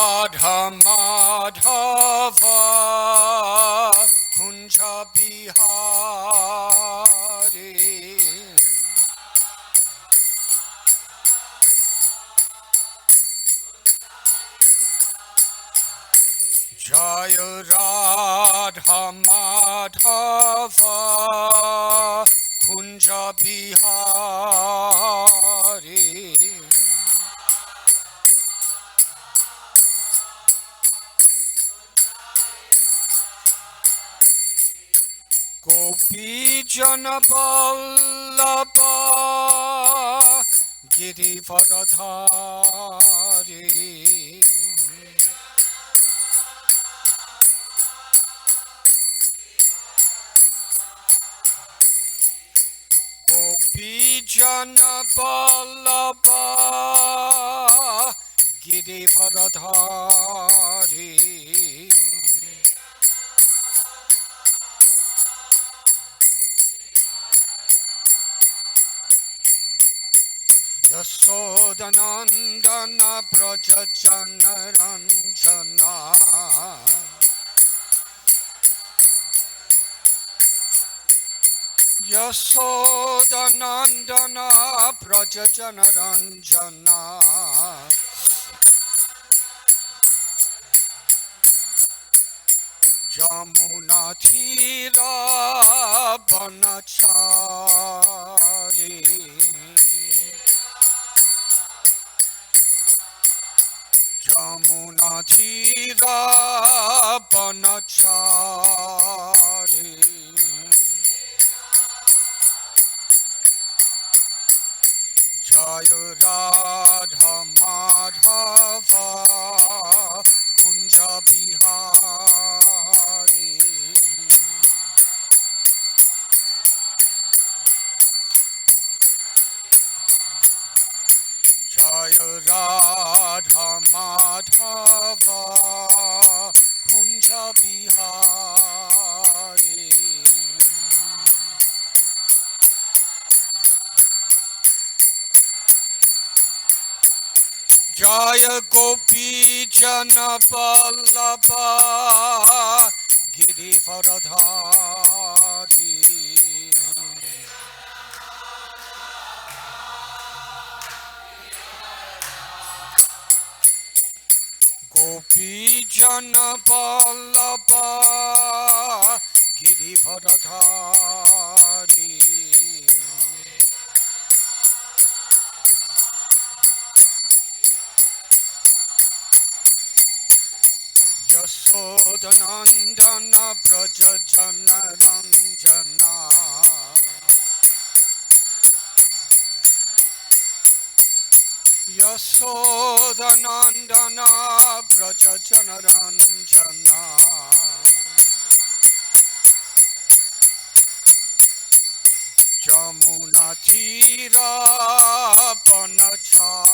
Radha Madhava Kunja Bihari Jaya Radha Madhava Kunja Bihari Gopi Jana Vallabha Girivardhari Gopi Jana Vallabha Girivardhari Yasodanandana Prajajana Ranjana Yasodanandana Prajajana Ranjana Yamuna Thira Banachari Yamuna Thira Banachari Jaya Radha Madhava Kunja Bihari Jaya Radha Madhava Kunja Bihari Jaya Gopi Jana Vallabha Girivardhari Gopi Jana Vallabha Girivardhari Yasodanandana Prajajana Ranjana Yasodanandana Prajajana Ranjana Yamuna Thira Banachari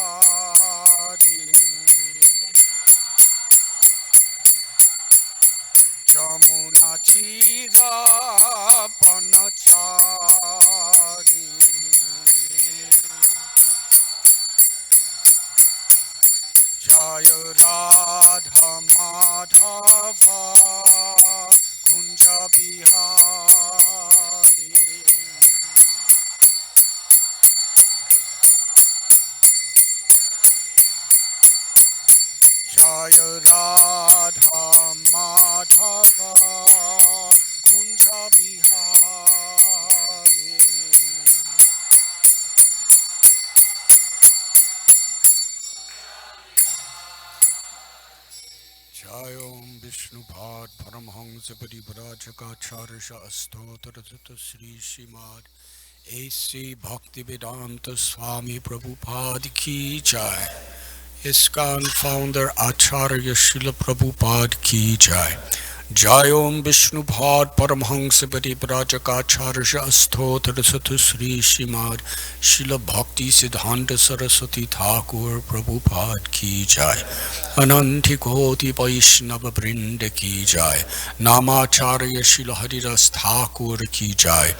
Yamuna Thira Banachari Jaya Radha Madhava Kunja Bihari Jaya Radha Madhava Kunja Bihari Jayom Vishnu Bhat Paramhansa Parivrajaka Astotra Sri Shrimad A.C. Bhaktivedanta Swami Prabhupada Ki Jai ISKCON founder Acharya Srila Prabhupada Ki Jai Jayom Vishnu Bhat Paramhansa Parivrajaka Astotra Sri Shrimad Srila Bhakti Siddhanta Saraswati Thakur Prabhupada Ki Jai Ananti Koti Vaishnava Vrinda Ki Jai Namacharya Srila Haridas Thakur Ki Jai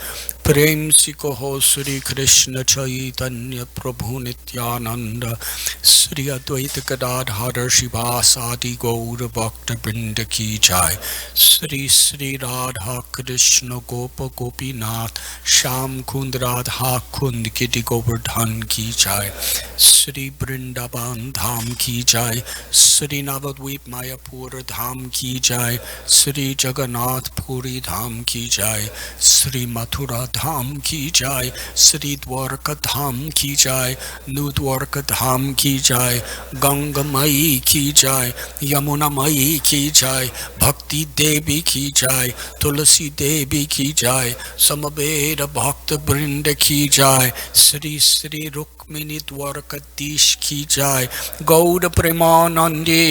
प्रेम से कहो श्री कृष्ण चैतन्य प्रभु नित्यानंद श्री अद्वैत गदाधर शिवासादि गौर भक्त वृंद की जय। श्री श्री राधा कृष्ण गोप गोपीनाथ श्याम कुंद राधा कुंद गिरि गोवर्धन की जय। श्री वृंदावन धाम की जय। श्री नवद्वीप मायापुर धाम की जय। श्री जगन्नाथ पुरी धाम की जय। श्री मथुरा धाम की जय। श्री द्वारका धाम की जय। न्यू द्वारका धाम की जय। गंगा मई की जय। यमुना मई की जय। भक्ति देवी की जय। तुलसी देवी की जय। समवेत भक्त वृंद की जय। श्री श्री रुक्मिणी द्वारकाधीश की जय। गौर Premanandi.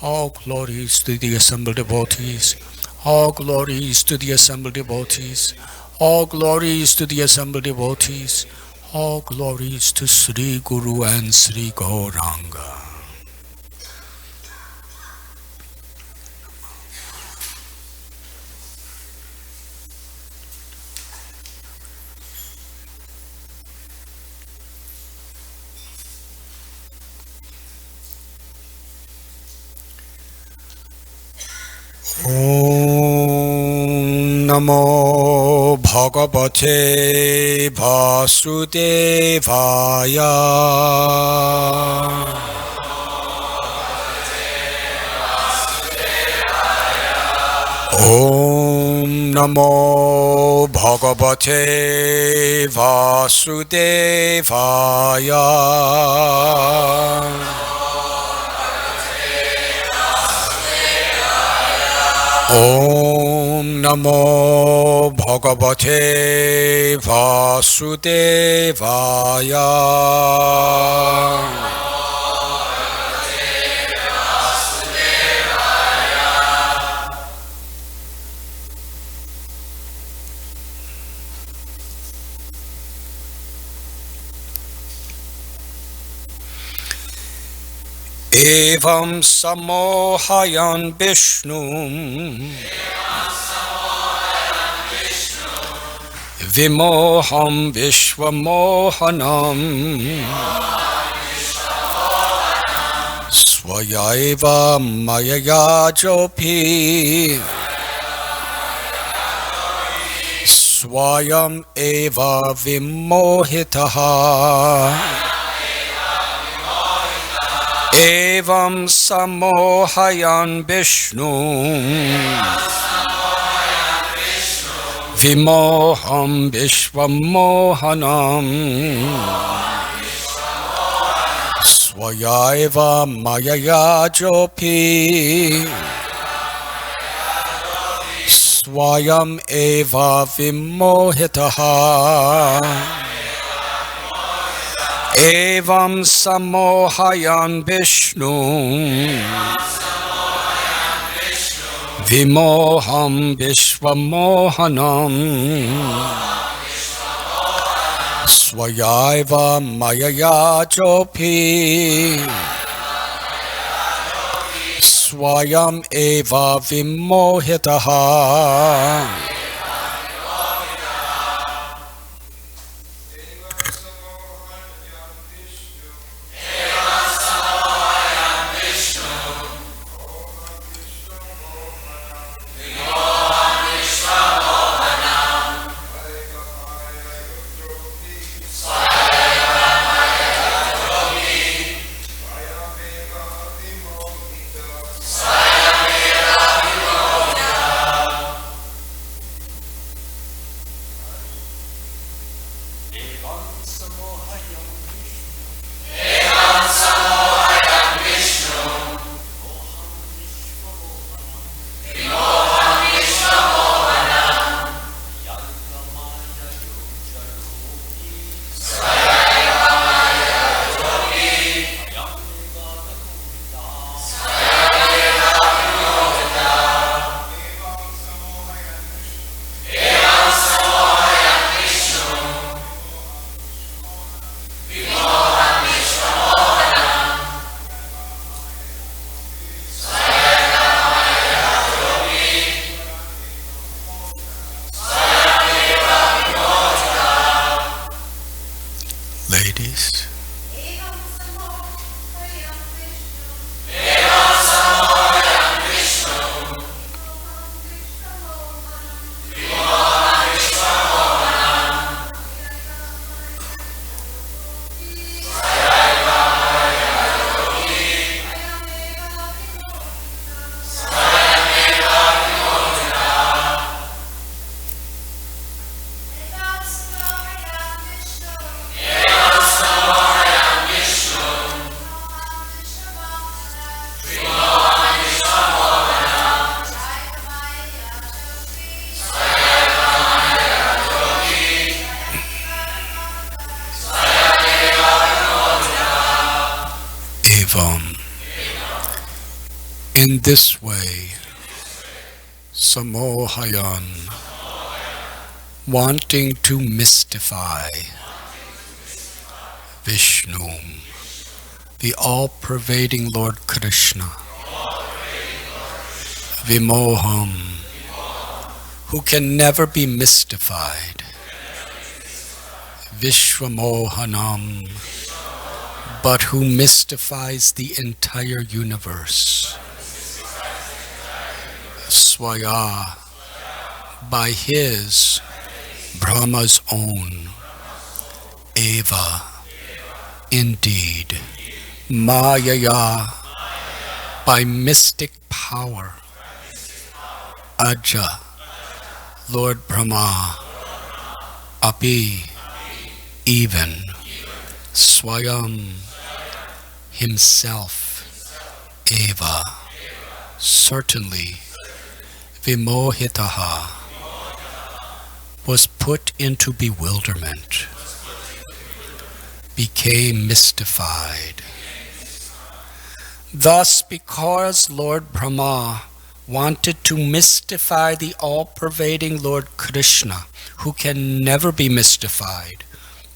All glories to the assembled devotees. All glories to the assembled devotees. All glories to the assembled devotees. All glories to Sri Guru and Sri Gauranga. Om Namo Bhagavate Vasudevaya. Om Namo Bhagavate Vasudevaya. Om Namo Bhagavate Vasudevaya. Evam samohayan Vishnu Vimoham Vishwamohanam Swayaiva Mayaya Jopi Swayam Eva Vimohitaha Evam samohayan Vishnu Vimoham Vishwamohanam Swayaiva Mayaya Jopi Swayam Eva Vimohitaha Evam samohayan Vishnu Vimoham Vishwamohanam Swayaiva Mayaya Jopi Swayam Eva Vimohitaha In this way, Samohayan, wanting to mystify Vishnu, the all-pervading Lord Krishna, Vimoham, who can never be mystified, Vishwamohanam, but who mystifies the entire universe, Swaya, by his, Brahma's own, Eva, indeed, Mayaya, by mystic power, Aja, Lord Brahma, Api, even, Swayam, himself, Eva, certainly, Vimohitaha, was put into bewilderment, became mystified. Thus, because Lord Brahma wanted to mystify the all-pervading Lord Krishna, who can never be mystified,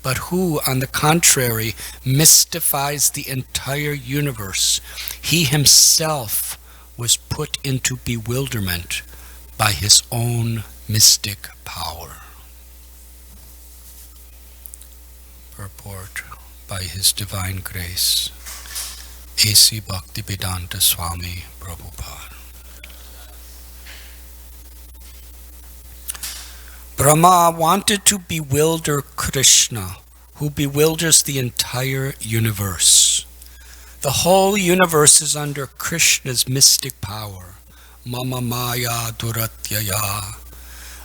but who, on the contrary, mystifies the entire universe, he himself was put into bewilderment by his own mystic power. Purport by His Divine Grace, A.C. Bhaktivedanta Swami Prabhupada. Brahma wanted to bewilder Krishna, who bewilders the entire universe. The whole universe is under Krishna's mystic power. Mama Maya Duratyaya.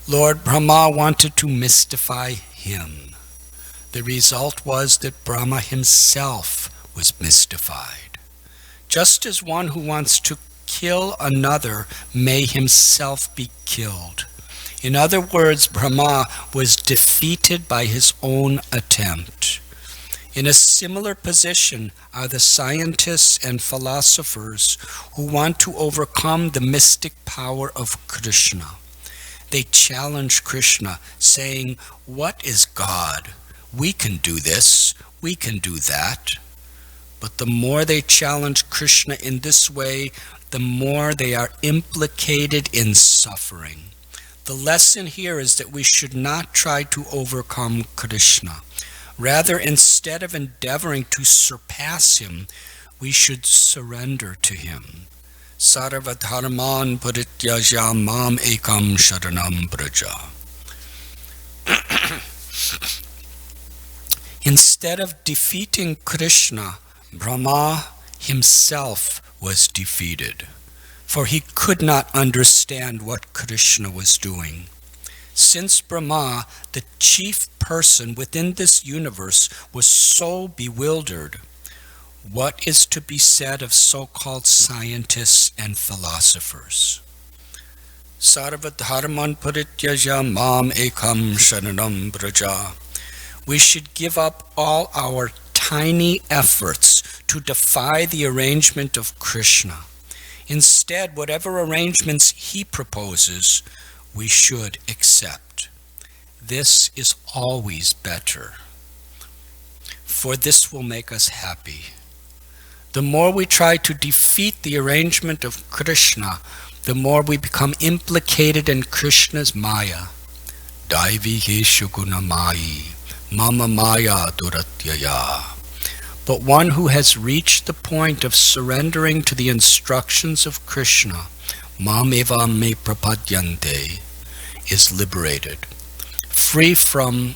Lord Brahma wanted to mystify him. The result was that Brahma himself was mystified. Just as one who wants to kill another may himself be killed. In other words, Brahma was defeated by his own attempt. In a similar position are the scientists and philosophers who want to overcome the mystic power of Krishna. They challenge Krishna, saying, "What is God? We can do this, we can do that." But the more they challenge Krishna in this way, the more they are implicated in suffering. The lesson here is that we should not try to overcome Krishna. Rather, instead of endeavoring to surpass him, we should surrender to him. Sarvadharman parityaja mam ekam sharanam braja. Instead of defeating Krishna, Brahma himself was defeated, for he could not understand what Krishna was doing. Since Brahma, the chief person within this universe, was so bewildered, what is to be said of so-called scientists and philosophers? Sarvadharman parityaja mam ekam sharanam braja. We should give up all our tiny efforts to defy the arrangement of Krishna. Instead, whatever arrangements he proposes, we should accept. This is always better, for this will make us happy. The more we try to defeat the arrangement of Krishna, the more we become implicated in Krishna's Maya. Daivihi shuguna mai, mama Maya duratyaya. But one who has reached the point of surrendering to the instructions of Krishna, mameva me prapadyante, is liberated, free from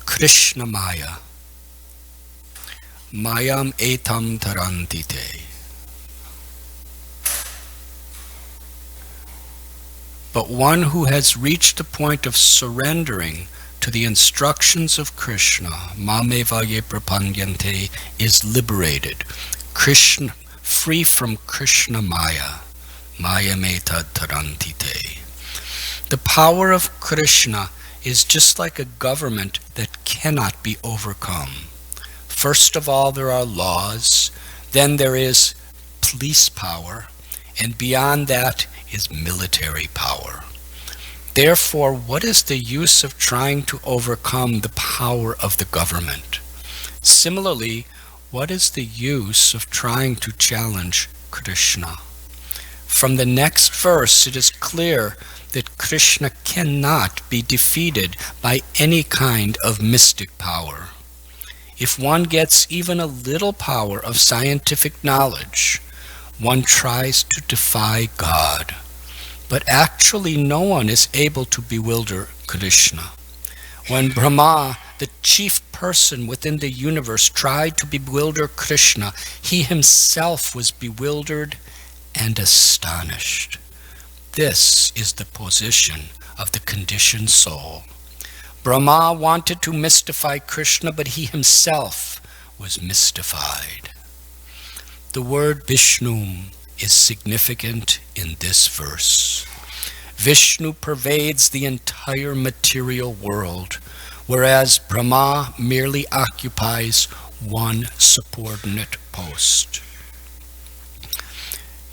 Krishna Maya. Mayam etam tarantite. But one who has reached the point of surrendering to the instructions of Krishna, mameva ye prapadyante, is liberated, Krishna, free from Krishna Maya. Maya meta tarantite. The power of Krishna is just like a government that cannot be overcome. First of all, there are laws, then there is police power, and beyond that is military power. Therefore, what is the use of trying to overcome the power of the government? Similarly, what is the use of trying to challenge Krishna? From the next verse, it is clear that Krishna cannot be defeated by any kind of mystic power. If one gets even a little power of scientific knowledge, one tries to defy God. But actually no one is able to bewilder Krishna. When Brahma, the chief person within the universe, tried to bewilder Krishna, he himself was bewildered and astonished. This is the position of the conditioned soul. Brahma wanted to mystify Krishna, but he himself was mystified. The word Vishnu is significant in this verse. Vishnu pervades the entire material world, whereas Brahma merely occupies one subordinate post.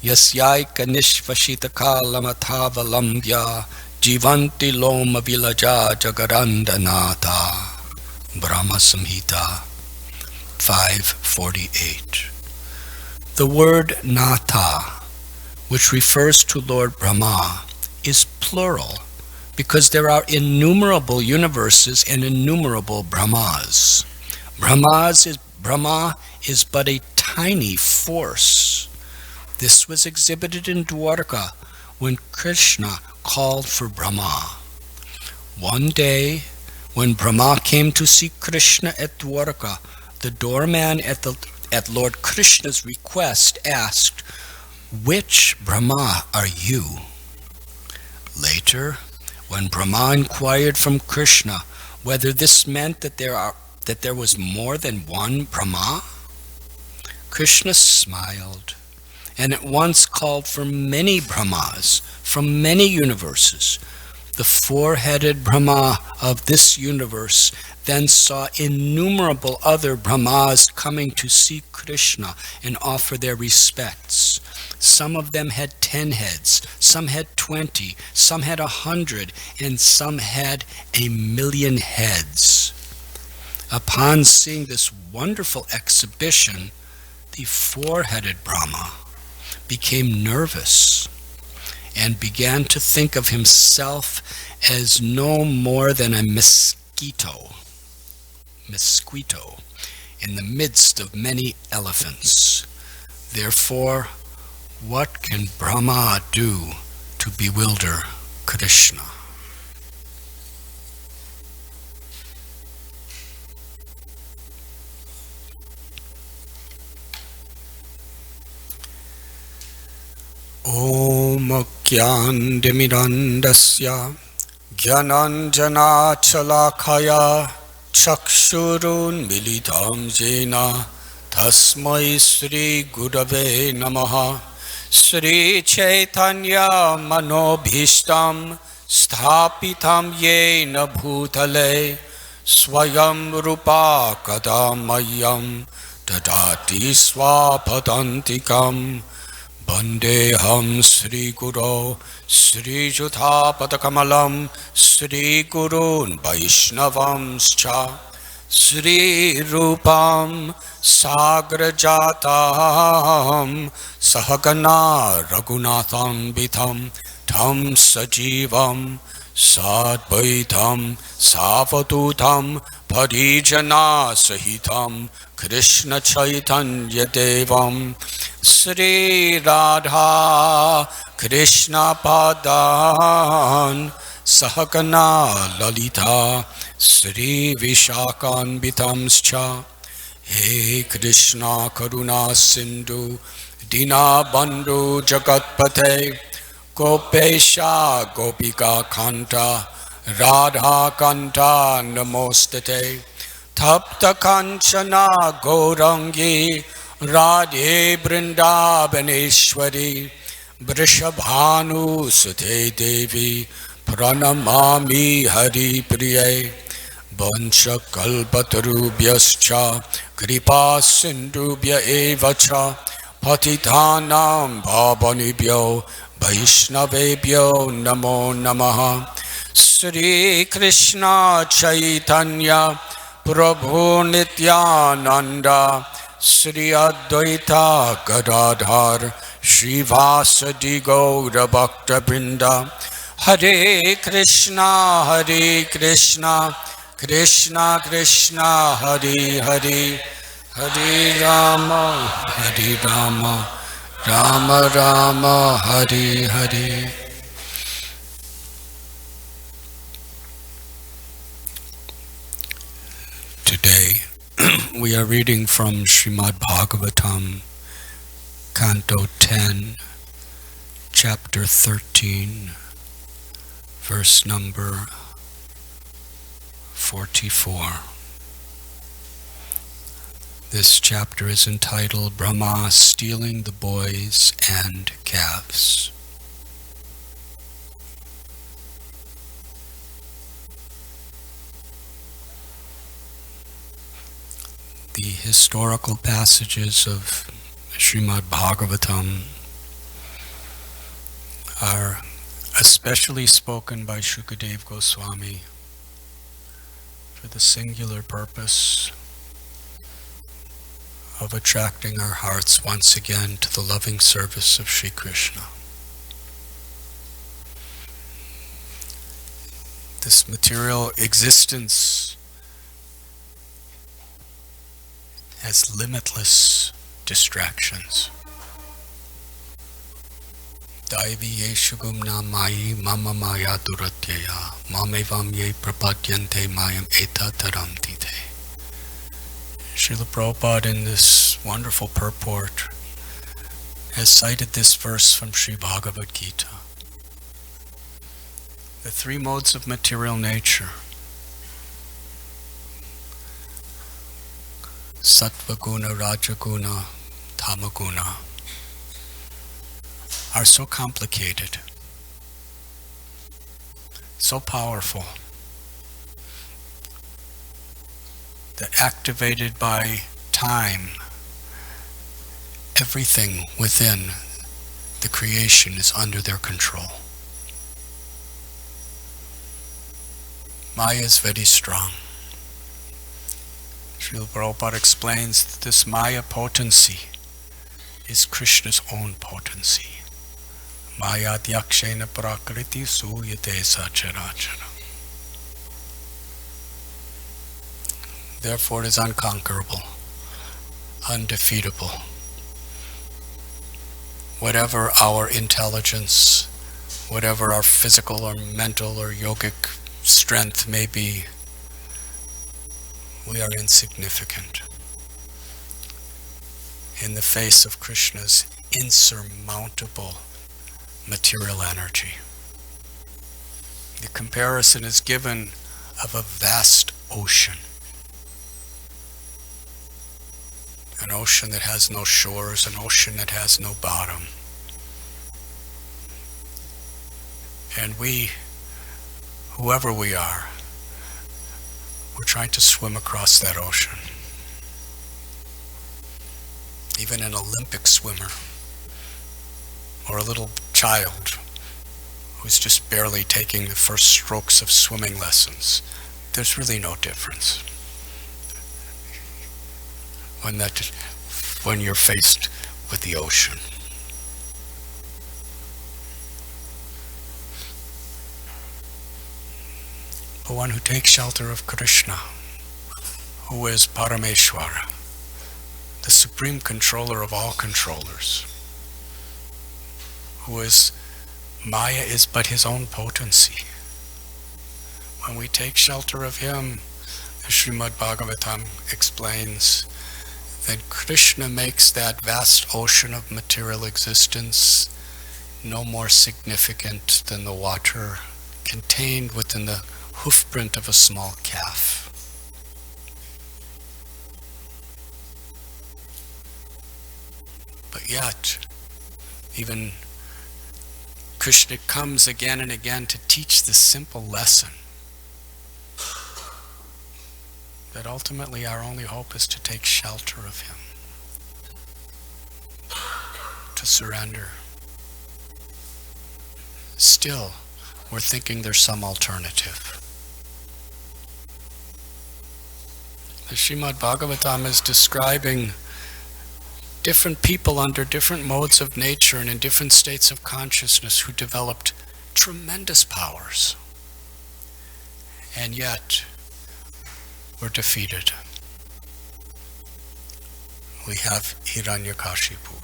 Yasyaika nishvashitakalamatavalambhya jivanti loma vilaja jagarandanatha. Brahma Samhita 5:48. The word Natha, which refers to Lord Brahma, is plural because there are innumerable universes and innumerable Brahmas. Brahma is but a tiny force. This was exhibited in Dwarka when Krishna called for Brahma. One day, when Brahma came to see Krishna at Dwarka, the doorman at Lord Krishna's request asked, "Which Brahma are you?" Later, when Brahma inquired from Krishna whether this meant that there was more than one Brahma, Krishna smiled and at once called for many Brahmas from many universes. The four-headed Brahma of this universe then saw innumerable other Brahmas coming to see Krishna and offer their respects. Some of them had 10 heads, some had 20, some had 100, and some had 1,000,000 heads. Upon seeing this wonderful exhibition, the four-headed Brahma became nervous and began to think of himself as no more than a mosquito in the midst of many elephants. Therefore, what can Brahma do to bewilder Krishna? Om Gyandimirandasya Gyananjana Chalakaya Chakshurun Militam Jena Tasmai Sri Gurave Namaha Sri Chaitanya Manobhishtam Sthapitam Yena Bhutale Swayam Rupa Kadamayam Dadati Swapadantikam Bandeham Sri Guru Sri Juthapatakamalam Sri Gurun Vaishnavamscha Sri Rupam Sagrajatam Sahagana Raghunatham Bitham Tam Sajivam Sadvaitam Savadutam Parijana Sahitam Krishna Chaitanya Devam Sri Radha Krishna Padan Sahagana Lalita Sri Vishakan Bitamscha He Krishna Karuna Sindhu Dina Bandhu Jagatpate Gopesha Gopika Kanta Radha Kanta Namostate Tapta Kanchana Gaurangi Radhe Vrindavaneshwari Vrishabhanu Sute Devi Pranamami Hari Priye Vansha Kalpatarubhyascha Kripa Sindhubhya Evacha Patitanam Pavanebhyo Vaishnavebhyo Namo Namaha. Sri Krishna Chaitanya Prabhu Nityananda Sri Advaita Gadadhar Srivasadi Gaura Bhakta Brinda. Hare Krishna Krishna Krishna Hare Hare, Hare Rama Rama Rama Hare Hare. Today we are reading from Srimad Bhagavatam, Canto 10, Chapter 13, verse number 44. This chapter is entitled Brahma Stealing the Boys and Calves. The historical passages of Srimad Bhagavatam are especially spoken by Shukadeva Goswami for the singular purpose of attracting our hearts once again to the loving service of Sri Krishna. This material existence has limitless distractions. Daivi yeshugumna mayi mama maya duratyaya mamevam ye prapadyante mayam eta taramti te. Srila Prabhupada in this wonderful purport has cited this verse from Sri Bhagavad Gita. The three modes of material nature, Sattva Guna, Rajaguna, Tamaguna, are so complicated, so powerful, that activated by time, everything within the creation is under their control. Maya is very strong. Srila Prabhupada explains that this Maya potency is Krishna's own potency. Maya dyakshena prakriti suyate sacharachara. Therefore it is unconquerable, undefeatable. Whatever our intelligence, whatever our physical or mental or yogic strength may be, we are insignificant in the face of Krishna's insurmountable material energy. The comparison is given of a vast ocean. An ocean that has no shores, an ocean that has no bottom. And we, whoever we are, we're trying to swim across that ocean. Even an Olympic swimmer, or a little child who's just barely taking the first strokes of swimming lessons, there's really no difference when you're faced with the ocean. The one who takes shelter of Krishna, who is Parameshwara, the supreme controller of all controllers, who is Maya is but his own potency. When we take shelter of him, the Srimad Bhagavatam explains that Krishna makes that vast ocean of material existence no more significant than the water contained within the hoofprint of a small calf. But yet, even Krishna comes again and again to teach this simple lesson that ultimately our only hope is to take shelter of him. to surrender. Still, we're thinking there's some alternative. The Srimad Bhagavatam is describing different people under different modes of nature and in different states of consciousness who developed tremendous powers. And yet, were defeated. We have Hiranyakashipu.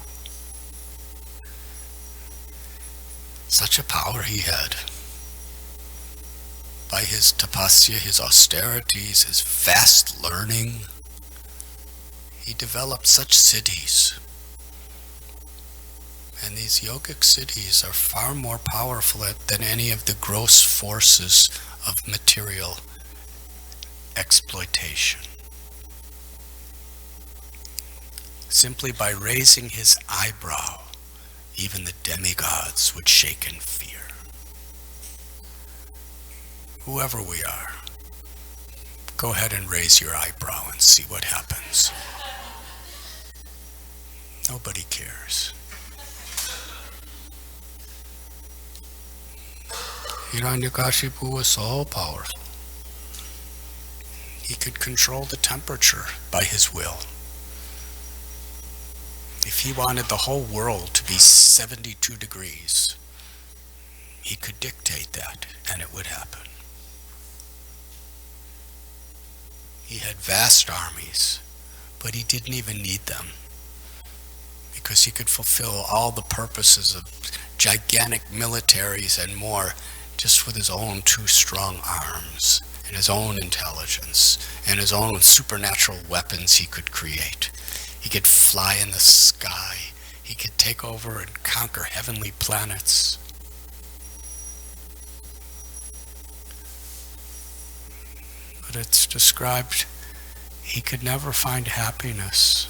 Such a power he had. By his tapasya, his austerities, his vast learning, he developed such siddhis. And these yogic siddhis are far more powerful than any of the gross forces of material exploitation. Simply by raising his eyebrow, even the demigods would shake in fear. Whoever we are, go ahead and raise your eyebrow and see what happens. Nobody cares. Hiranyakashipu was so powerful. He could control the temperature by his will. If he wanted the whole world to be 72 degrees, he could dictate that, and it would happen. He had vast armies, but he didn't even need them, because he could fulfill all the purposes of gigantic militaries and more just with his own 2 strong arms, and his own intelligence, and his own supernatural weapons he could create. He could fly in the sky. He could take over and conquer heavenly planets. But it's described he could never find happiness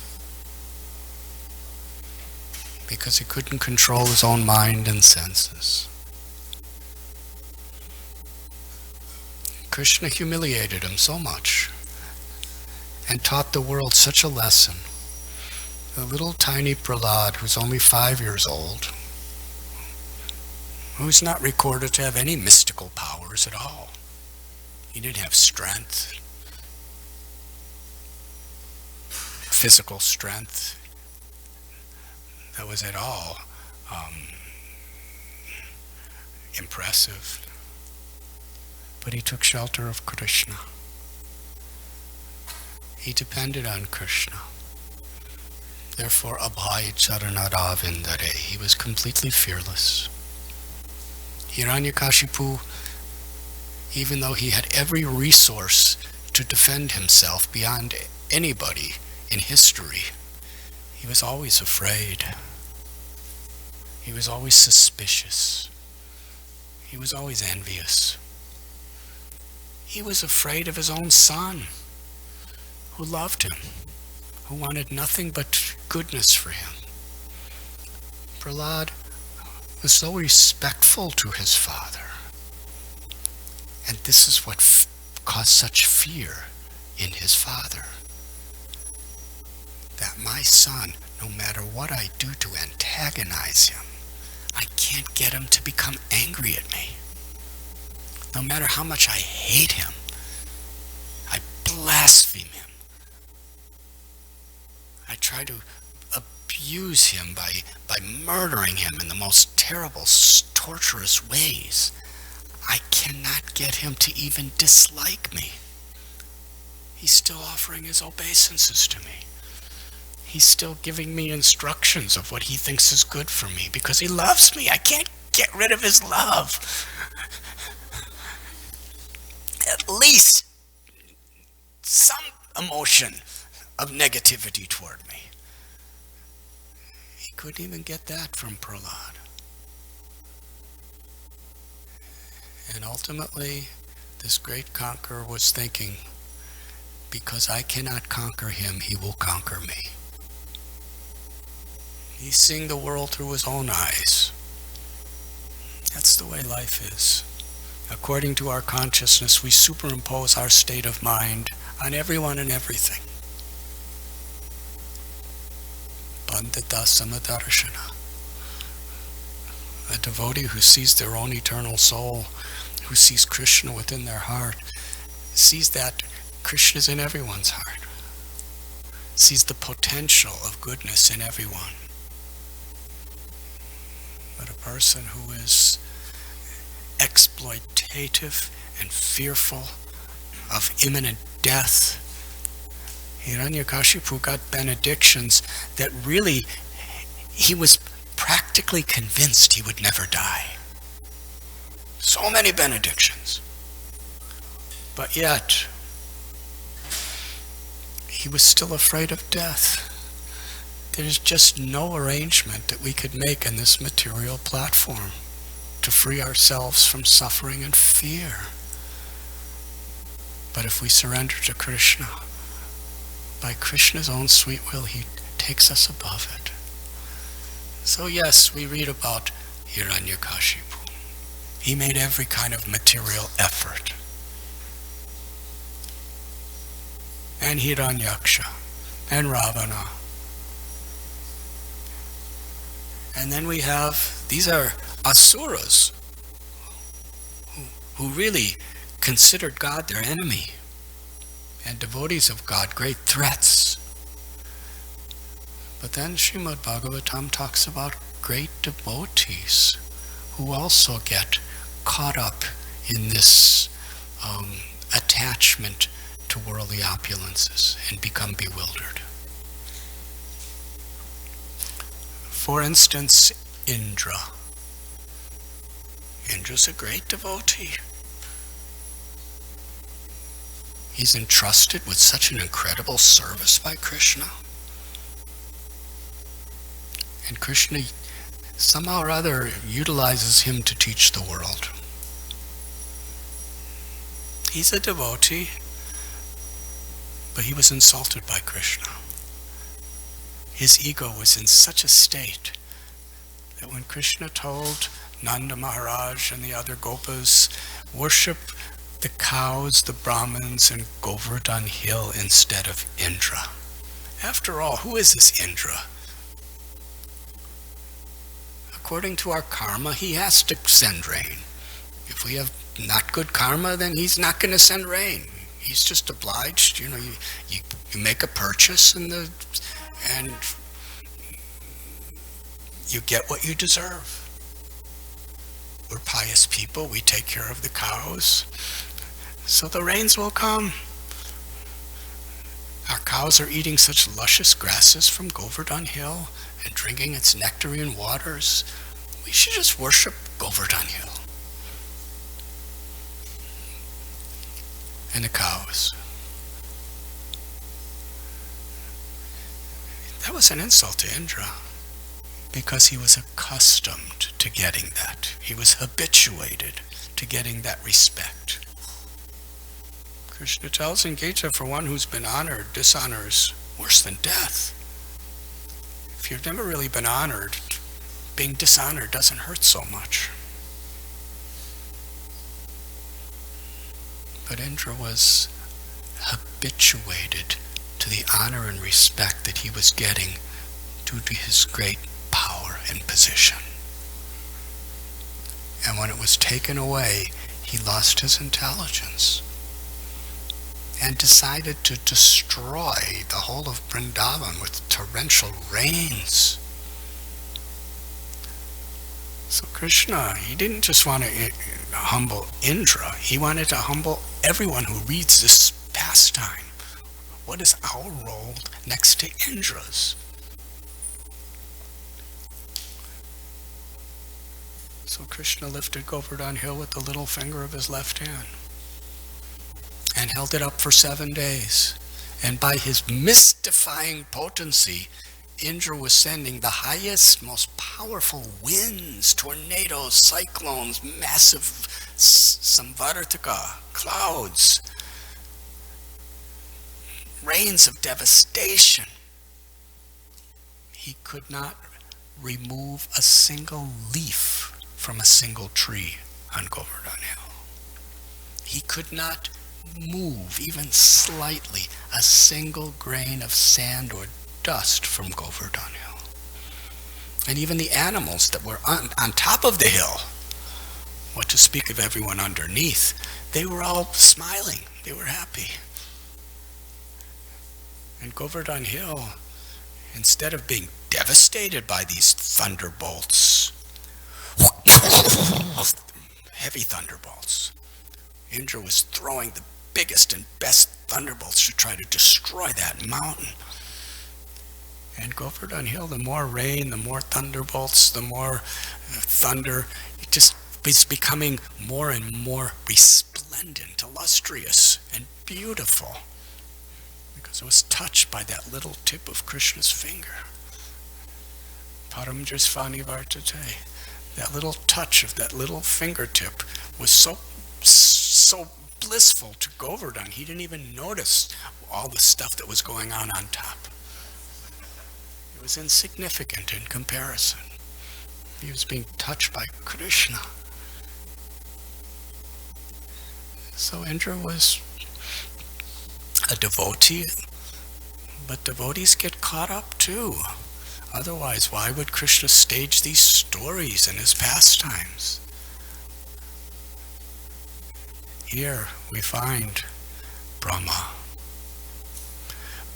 because he couldn't control his own mind and senses. Krishna humiliated him so much and taught the world such a lesson. The little tiny Prahlad, who's only 5 years old, who's not recorded to have any mystical powers at all. He didn't have strength, physical strength that was at all impressive. But he took shelter of Krishna. He depended on Krishna. Therefore, Abhay Charanadavindare, he was completely fearless. Hiranyakashipu, even though he had every resource to defend himself beyond anybody in history, he was always afraid. He was always suspicious. He was always envious. He was afraid of his own son, who loved him, who wanted nothing but goodness for him. Prahlad was so respectful to his father. And this is what caused such fear in his father. That my son, no matter what I do to antagonize him, I can't get him to become angry at me. No matter how much I hate him, I blaspheme him. I try to abuse him by murdering him in the most terrible, torturous ways. I cannot get him to even dislike me. He's still offering his obeisances to me. He's still giving me instructions of what he thinks is good for me because he loves me. I can't get rid of his love. At least some emotion of negativity toward me. He couldn't even get that from Prahlad. And ultimately, this great conqueror was thinking, because I cannot conquer him, he will conquer me. He's seeing the world through his own eyes. That's the way life is. According to our consciousness, we superimpose our state of mind on everyone and everything. Bandita Samadarshana. A devotee who sees their own eternal soul, who sees Krishna within their heart, sees that Krishna is in everyone's heart, sees the potential of goodness in everyone. But a person who is exploitative and fearful of imminent death, Hiranyakashipu got benedictions that really, he was practically convinced he would never die. So many benedictions. But yet, he was still afraid of death. There's just no arrangement that we could make in this material platform to free ourselves from suffering and fear. But if we surrender to Krishna, by Krishna's own sweet will, he takes us above it. So yes, we read about Hiranyakashipu. He made every kind of material effort. And Hiranyaksha, and Ravana. And then we have, these are Asuras, who really considered God their enemy, and devotees of God great threats. But then Srimad Bhagavatam talks about great devotees who also get caught up in this attachment to worldly opulences and become bewildered. For instance, Indra. Indra's a great devotee. He's entrusted with such an incredible service by Krishna. And Krishna somehow or other utilizes him to teach the world. He's a devotee, but he was insulted by Krishna. His ego was in such a state that when Krishna told Nanda Maharaj and the other Gopas, worship the cows, the Brahmins, and Govardhan Hill instead of Indra. After all, who is this Indra? According to our karma, he has to send rain. If we have not good karma, then he's not going to send rain. He's just obliged. You make a purchase and you get what you deserve. We're pious people. We take care of the cows, so the rains will come. Our cows are eating such luscious grasses from Govardhan Hill and drinking its nectarine waters. We should just worship Govardhan Hill and the cows. That was an insult to Indra, because he was accustomed to getting that. He was habituated to getting that respect. Krishna tells in Gita, for one who's been honored, dishonor is worse than death. If you've never really been honored, being dishonored doesn't hurt so much. But Indra was habituated to the honor and respect that he was getting due to his great power and position. And when it was taken away, he lost his intelligence and decided to destroy the whole of Vrindavan with torrential rains. So Krishna, he didn't just want to humble Indra, he wanted to humble everyone who reads this pastime. What is our role next to Indra's? So Krishna lifted Govardhan Hill with the little finger of his left hand and held it up for 7 days. And by his mystifying potency, Indra was sending the highest, most powerful winds, tornadoes, cyclones, massive samvartika, clouds, rains of devastation. He could not remove a single leaf from a single tree on Govardhan Hill. He could not move even slightly a single grain of sand or dust from Govardhan Hill. And even the animals that were on top of the hill, what to speak of everyone underneath, they were all smiling. They were happy. And Govardhan Hill, instead of being devastated by these thunderbolts, heavy thunderbolts, Indra was throwing the biggest and best thunderbolts to try to destroy that mountain. And Govardhan Hill, the more rain, the more thunderbolts, the more thunder, it just was becoming more and more resplendent, illustrious, and beautiful. Because it was touched by that little tip of Krishna's finger. Paramdrisvani Vartate. That little touch of that little fingertip was so blissful to Govardhan. He didn't even notice all the stuff that was going on top. It was insignificant in comparison. He was being touched by Krishna. So Indra was a devotee, but devotees get caught up too. Otherwise, why would Krishna stage these stories in his pastimes? Here we find Brahma.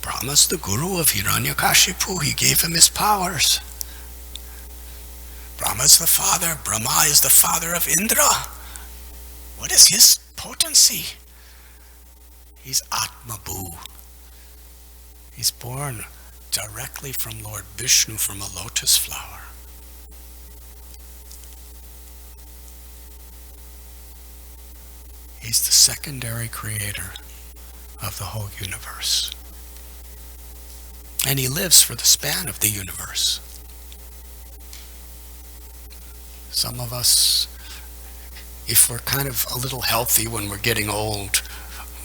Brahma's the guru of Hiranyakashipu. He gave him his powers. Brahma's the father. Brahma is the father of Indra. What is his potency? He's Atmabhu. He's born directly from Lord Vishnu from a lotus flower. He's the secondary creator of the whole universe. And he lives for the span of the universe. Some of us, if we're kind of a little healthy when we're getting old,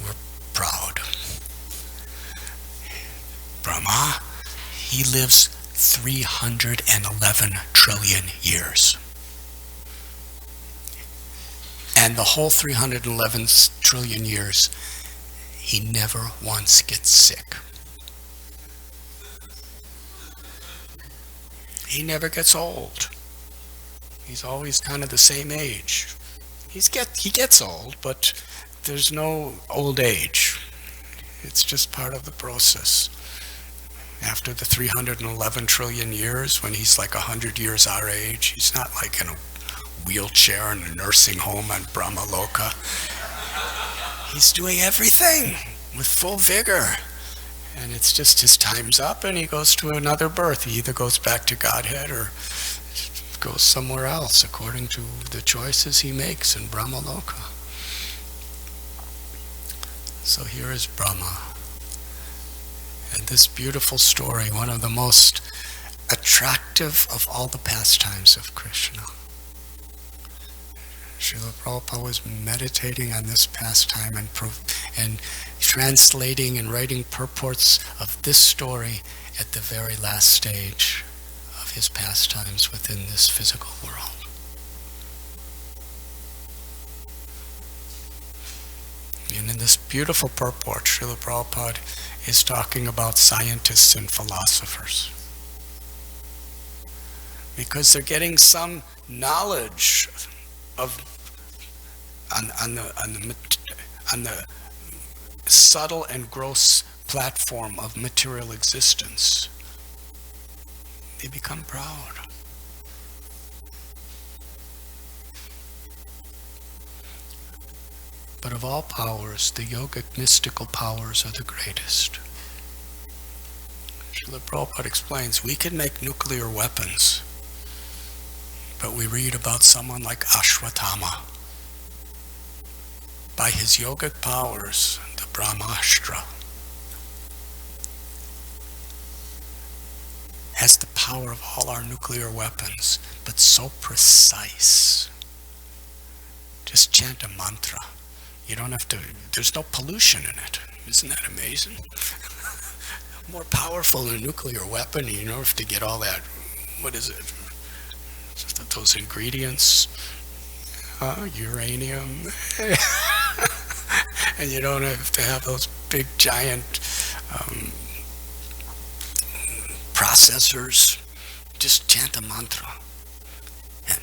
we're proud. Brahma, he lives 311 trillion years. And the whole 311 trillion years, he never once gets sick. He never gets old. He's always kind of the same age. He gets old, but there's no old age. It's just part of the process. After the 311 trillion years, when he's like 100 years our age, he's not like in a wheelchair in a nursing home on Brahma Loka. He's doing everything with full vigor. And it's just his time's up and he goes to another birth. He either goes back to Godhead or goes somewhere else according to the choices he makes in Brahma Loka. So here is Brahma. And this beautiful story, one of the most attractive of all the pastimes of Krishna. Srila Prabhupada was meditating on this pastime and translating and writing purports of this story at the very last stage of his pastimes within this physical world. And in this beautiful purport, Srila Prabhupada is talking about scientists and philosophers. Because they're getting some knowledge of on the subtle and gross platform of material existence. They become proud. But of all powers, the yogic mystical powers are the greatest. Srila Prabhupada explains, we can make nuclear weapons, but we read about someone like Ashwatthama. By his yogic powers, the Brahmastra has the power of all our nuclear weapons, but so precise. Just chant a mantra. You don't have to, there's no pollution in it. Isn't that amazing? More powerful than a nuclear weapon, you don't have to get all that, what is it? Just those ingredients, uranium, and you don't have to have those big giant processors just chant a mantra. And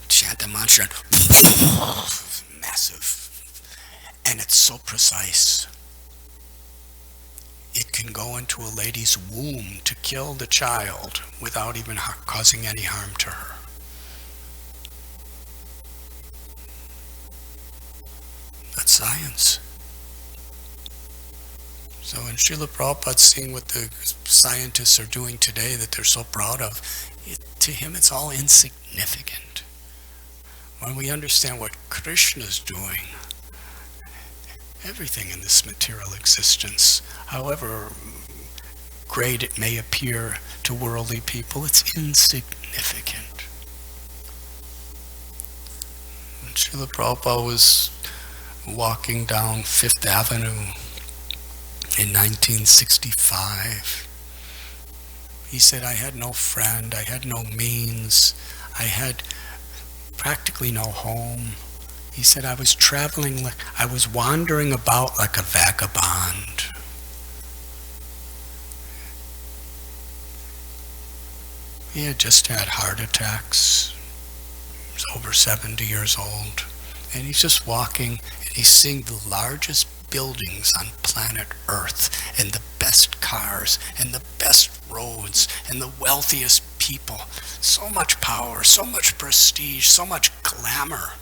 chant a mantra and massive. And it's so precise. It can go into a lady's womb to kill the child without even causing any harm to her. That's science. So when Srila Prabhupada's seeing what the scientists are doing today that they're so proud of, to him it's all insignificant. When we understand what Krishna's doing, everything in this material existence, however great it may appear to worldly people, it's insignificant. When Srila Prabhupada was walking down Fifth Avenue in 1965, he said, I had no friend, I had no means, I had practically no home. He said, I was traveling, I was wandering about like a vagabond. He had just had heart attacks. He was over 70 years old. And he's just walking, and he's seeing the largest buildings on planet Earth, and the best cars, and the best roads, and the wealthiest people. So much power, so much prestige, so much glamour.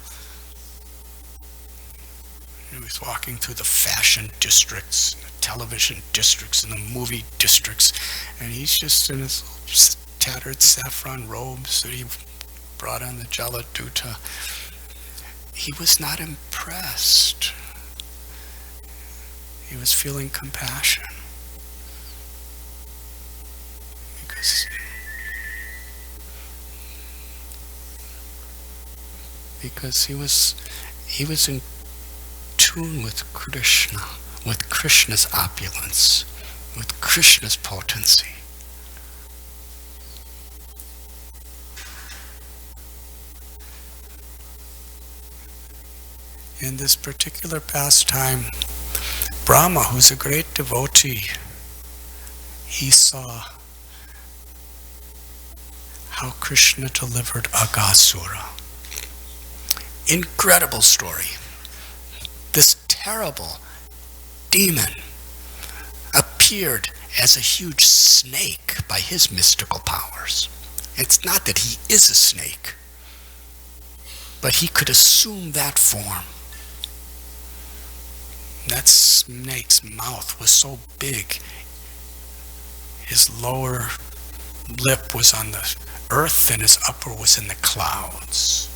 He was walking through the fashion districts, the television districts, and the movie districts, and he's just in his tattered saffron robes that he brought on the Jaladuta. He was not impressed. He was feeling compassion. Because he was in tune with Krishna, with Krishna's opulence, with Krishna's potency. In this particular pastime, Brahma, who's a great devotee, he saw how Krishna delivered Aghasura. Incredible story. This terrible demon appeared as a huge snake by his mystical powers. It's not that he is a snake, but he could assume that form. That snake's mouth was so big, his lower lip was on the earth and his upper was in the clouds.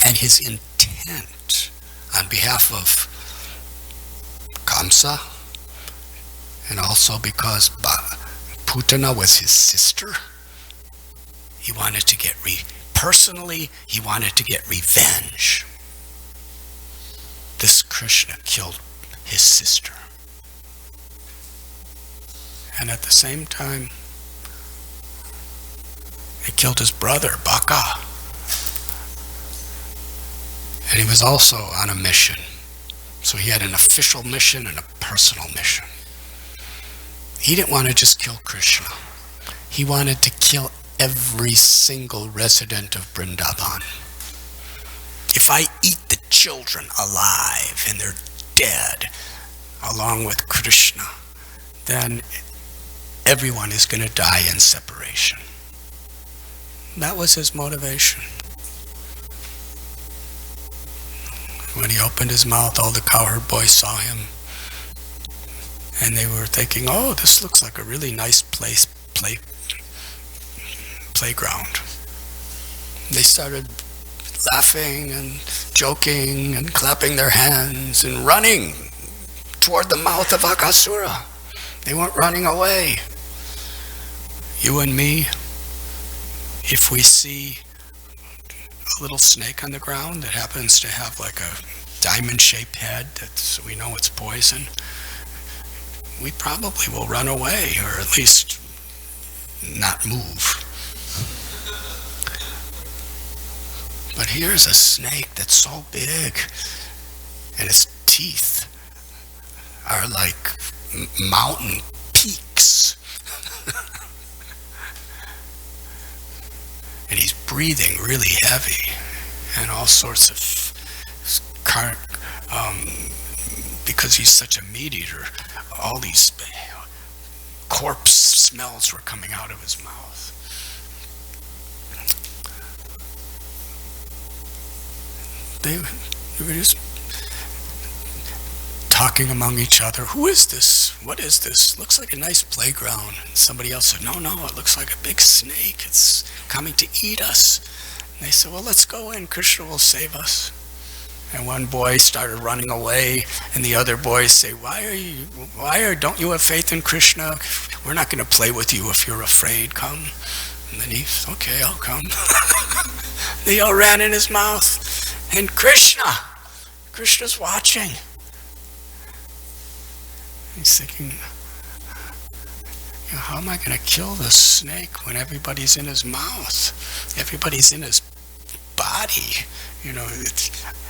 And his intent on behalf of Kamsa, and also because Putana was his sister, he wanted to get personally, he wanted to get revenge. This Krishna killed his sister. And at the same time, he killed his brother, Baka. And he was also on a mission. So he had an official mission and a personal mission. He didn't want to just kill Krishna. He wanted to kill every single resident of Vrindavan. If I eat the children alive and they're dead, along with Krishna, then everyone is going to die in separation. That was his motivation. When he opened his mouth, all the cowherd boys saw him, and they were thinking, oh, this looks like a really nice playground. They started laughing and joking and clapping their hands and running toward the mouth of Aghasura. They weren't running away. You and me, if we see a little snake on the ground that happens to have like a diamond-shaped head, so we know it's poison, we probably will run away, or at least not move. But here's a snake that's so big, and its teeth are like mountain peaks. and he's breathing really heavy, and all sorts of because he's such a meat eater, all these corpse smells were coming out of his mouth. They were just talking among each other. Who is this? What is this? Looks like a nice playground. And somebody else said, no, it looks like a big snake. It's coming to eat us. And they said, well, let's go in. Krishna will save us. And one boy started running away, and the other boys say, don't you have faith in Krishna? We're not going to play with you if you're afraid. Come. And then he's, okay, I'll come. They all ran in his mouth. And Krishna's watching. He's thinking, how am I going to kill this snake when everybody's in his mouth? Everybody's in his body.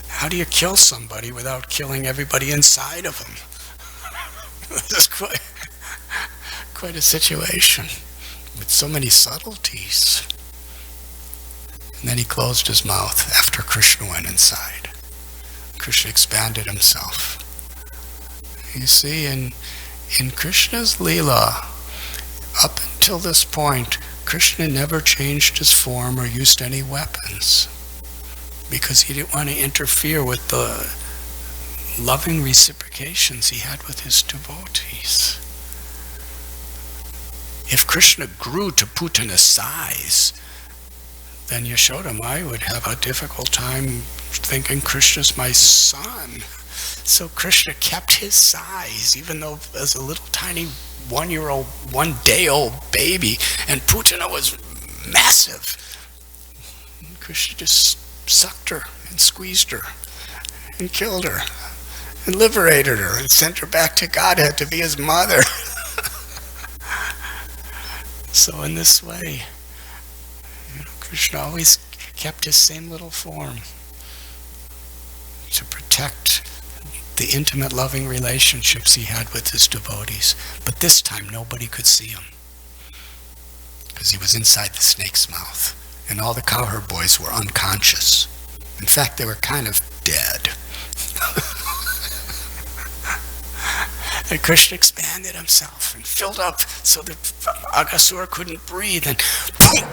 How do you kill somebody without killing everybody inside of him? This is quite a situation with so many subtleties. And then he closed his mouth after Krishna went inside. Krishna expanded himself. You see, in Krishna's Leela, up until this point, Krishna never changed his form or used any weapons, because he didn't want to interfere with the loving reciprocations he had with his devotees. If Krishna grew to Putana size, then Yashoda Mai would have a difficult time thinking Krishna's my son. So Krishna kept his size, even though as a little tiny 1-day-old baby, and Putana was massive. And Krishna just sucked her and squeezed her and killed her and liberated her and sent her back to Godhead to be his mother. So in this way, Krishna always kept his same little form to protect the intimate loving relationships he had with his devotees. But this time nobody could see him, because he was inside the snake's mouth, and all the cowherd boys were unconscious. In fact, they were kind of dead. And Krishna expanded himself and filled up so that Aghasura couldn't breathe, and boom!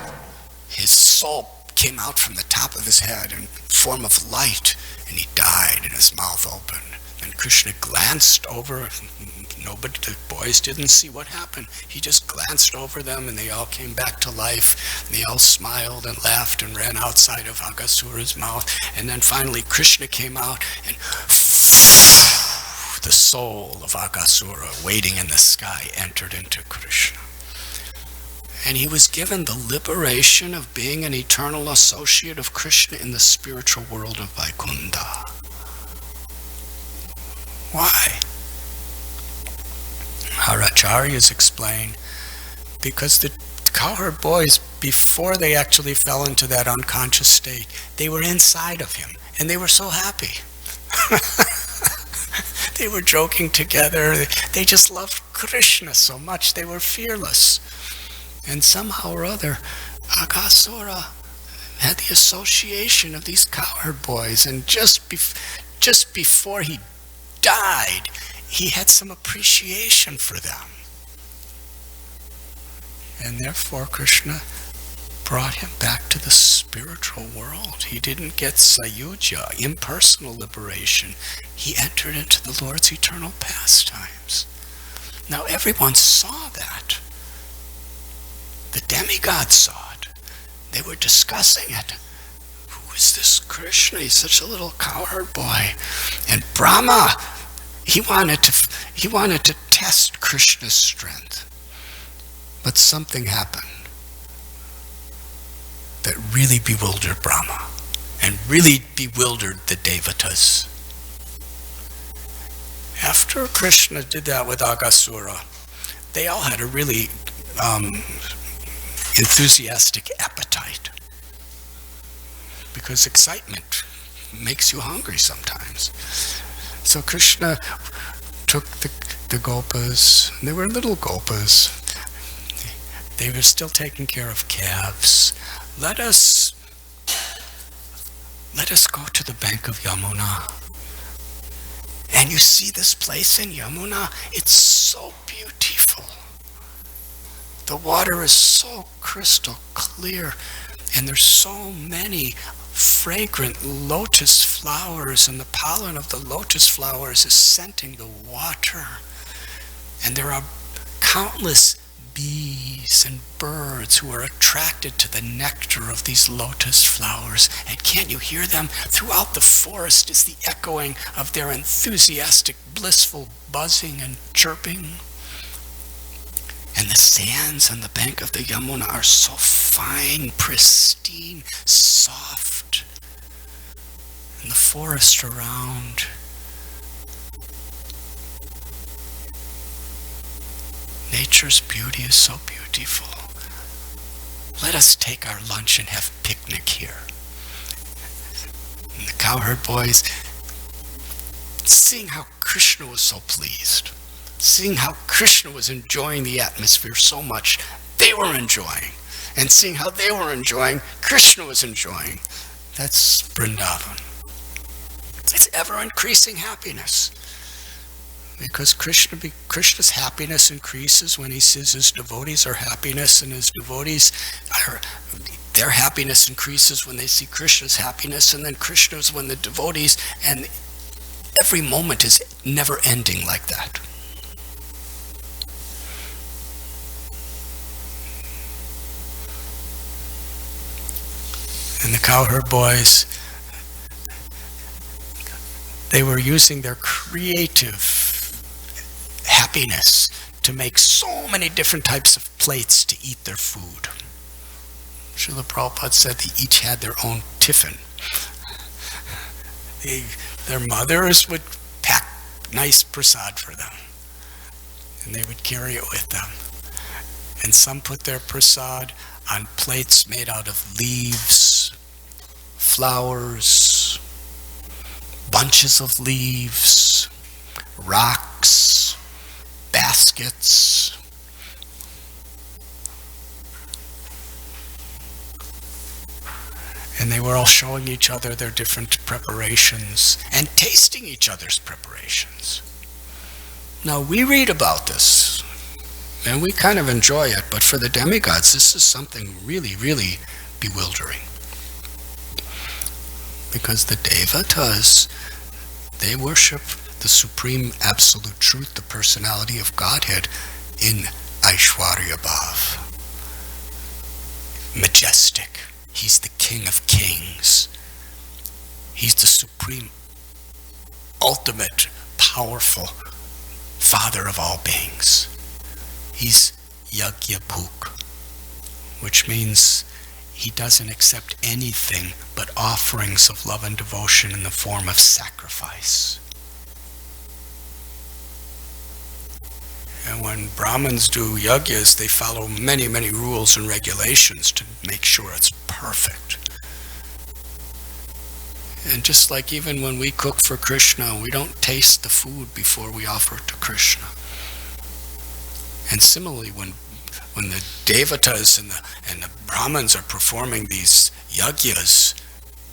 His soul came out from the top of his head in form of light, and he died, and his mouth opened. And Krishna glanced over. The boys didn't see what happened. He just glanced over them, and they all came back to life. And they all smiled and laughed and ran outside of Aghasura's mouth. And then finally Krishna came out, and the soul of Aghasura, waiting in the sky, entered into Krishna. And he was given the liberation of being an eternal associate of Krishna in the spiritual world of Vaikuntha. Why? Our acharyas explain, because the cowherd boys, before they actually fell into that unconscious state, they were inside of him, and they were so happy. They were joking together. They just loved Krishna so much. They were fearless. And somehow or other, Aghasura had the association of these cowherd boys, and just before he died, he had some appreciation for them. And therefore Krishna brought him back to the spiritual world. He didn't get sayuja, impersonal liberation. He entered into the Lord's eternal pastimes. Now everyone saw that. The demigods saw it. They were discussing it. Who is this Krishna? He's such a little cowherd boy. And Brahma, he wanted to test Krishna's strength. But something happened that really bewildered Brahma and really bewildered the Devatas. After Krishna did that with Aghasura, they all had a really enthusiastic appetite, because excitement makes you hungry sometimes. So Krishna took the gopas, and they were little gopas. They were still taking care of calves. let us go to the bank of Yamuna. And you see this place in Yamuna, it's so beautiful. The water is so crystal clear, and there's so many fragrant lotus flowers, and the pollen of the lotus flowers is scenting the water. And there are countless bees and birds who are attracted to the nectar of these lotus flowers. And can't you hear them? Throughout the forest is the echoing of their enthusiastic, blissful buzzing and chirping. And the sands on the bank of the Yamuna are so fine, pristine, soft. And the forest around. Nature's beauty is so beautiful. Let us take our lunch and have picnic here. And the cowherd boys, seeing how Krishna was so pleased, seeing how Krishna was enjoying the atmosphere so much, they were enjoying. And seeing how they were enjoying, Krishna was enjoying. That's Vrindavan. It's ever-increasing happiness. Because Krishna's happiness increases when he sees his devotees are happiness, and his devotees their happiness increases when they see Krishna's happiness, and then Krishna's when the devotees, and every moment is never ending like that. And the cowherd boys, they were using their creative happiness to make so many different types of plates to eat their food. Srila Prabhupada said they each had their own tiffin. Their mothers would pack nice prasad for them, and they would carry it with them. And some put their prasad on plates made out of leaves, flowers, bunches of leaves, rocks, baskets. And they were all showing each other their different preparations and tasting each other's preparations. Now we read about this and we kind of enjoy it, but for the demigods this is something really, really bewildering. Because the devatas, they worship the supreme absolute truth, the personality of Godhead, in Aishwarya Bhav. Majestic. He's the King of Kings. He's the supreme, ultimate, powerful Father of all beings. He's Yagyabhuk, which means he doesn't accept anything but offerings of love and devotion in the form of sacrifice. And when Brahmins do yagyas, they follow many, many rules and regulations to make sure it's perfect. And just like even when we cook for Krishna, we don't taste the food before we offer it to Krishna. And similarly, when the devatas and the Brahmins are performing these yagyas,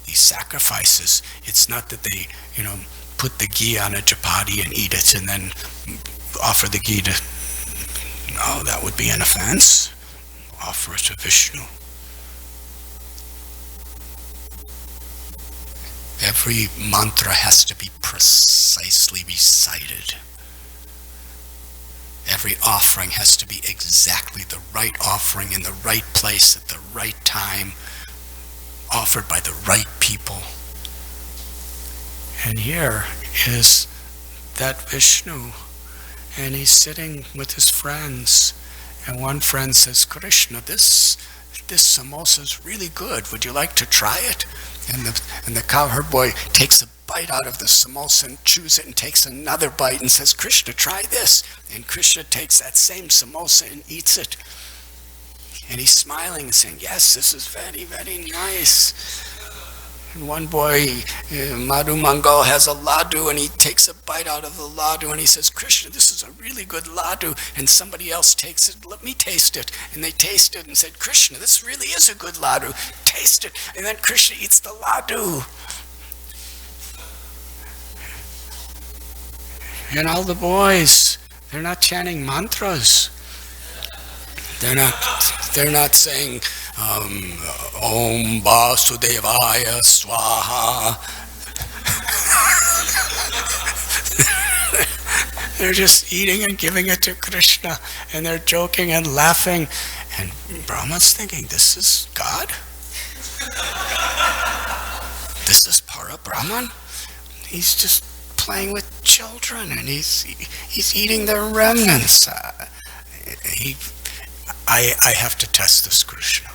these sacrifices, it's not that they, put the ghee on a chapati and eat it and then offer the ghee to... No, that would be an offense. Offer it to Vishnu. Every mantra has to be precisely recited. Every offering has to be exactly the right offering in the right place at the right time, offered by the right people. And here is that Vishnu, and he's sitting with his friends, and one friend says, Krishna, this samosa is really good. Would you like to try it? And the cowherd boy takes a bite out of the samosa and chews it and takes another bite and says, Krishna, try this. And Krishna takes that same samosa and eats it. And he's smiling and saying, yes, this is very, very nice. And one boy, Madhu Mangal, has a laddu, and he takes a bite out of the laddu, and he says, Krishna, this is a really good laddu. And somebody else takes it, let me taste it. And they taste it and said, Krishna, this really is a good laddu. Taste it. And then Krishna eats the laddu. And all the boys, they're not chanting mantras. They're not saying, Om Vasudevaya Swaha. They're just eating and giving it to Krishna, and they're joking and laughing. And Brahma's thinking, this is God? This is Para Brahman? He's just playing with children, and he's eating their remnants. I have to test this Krishna.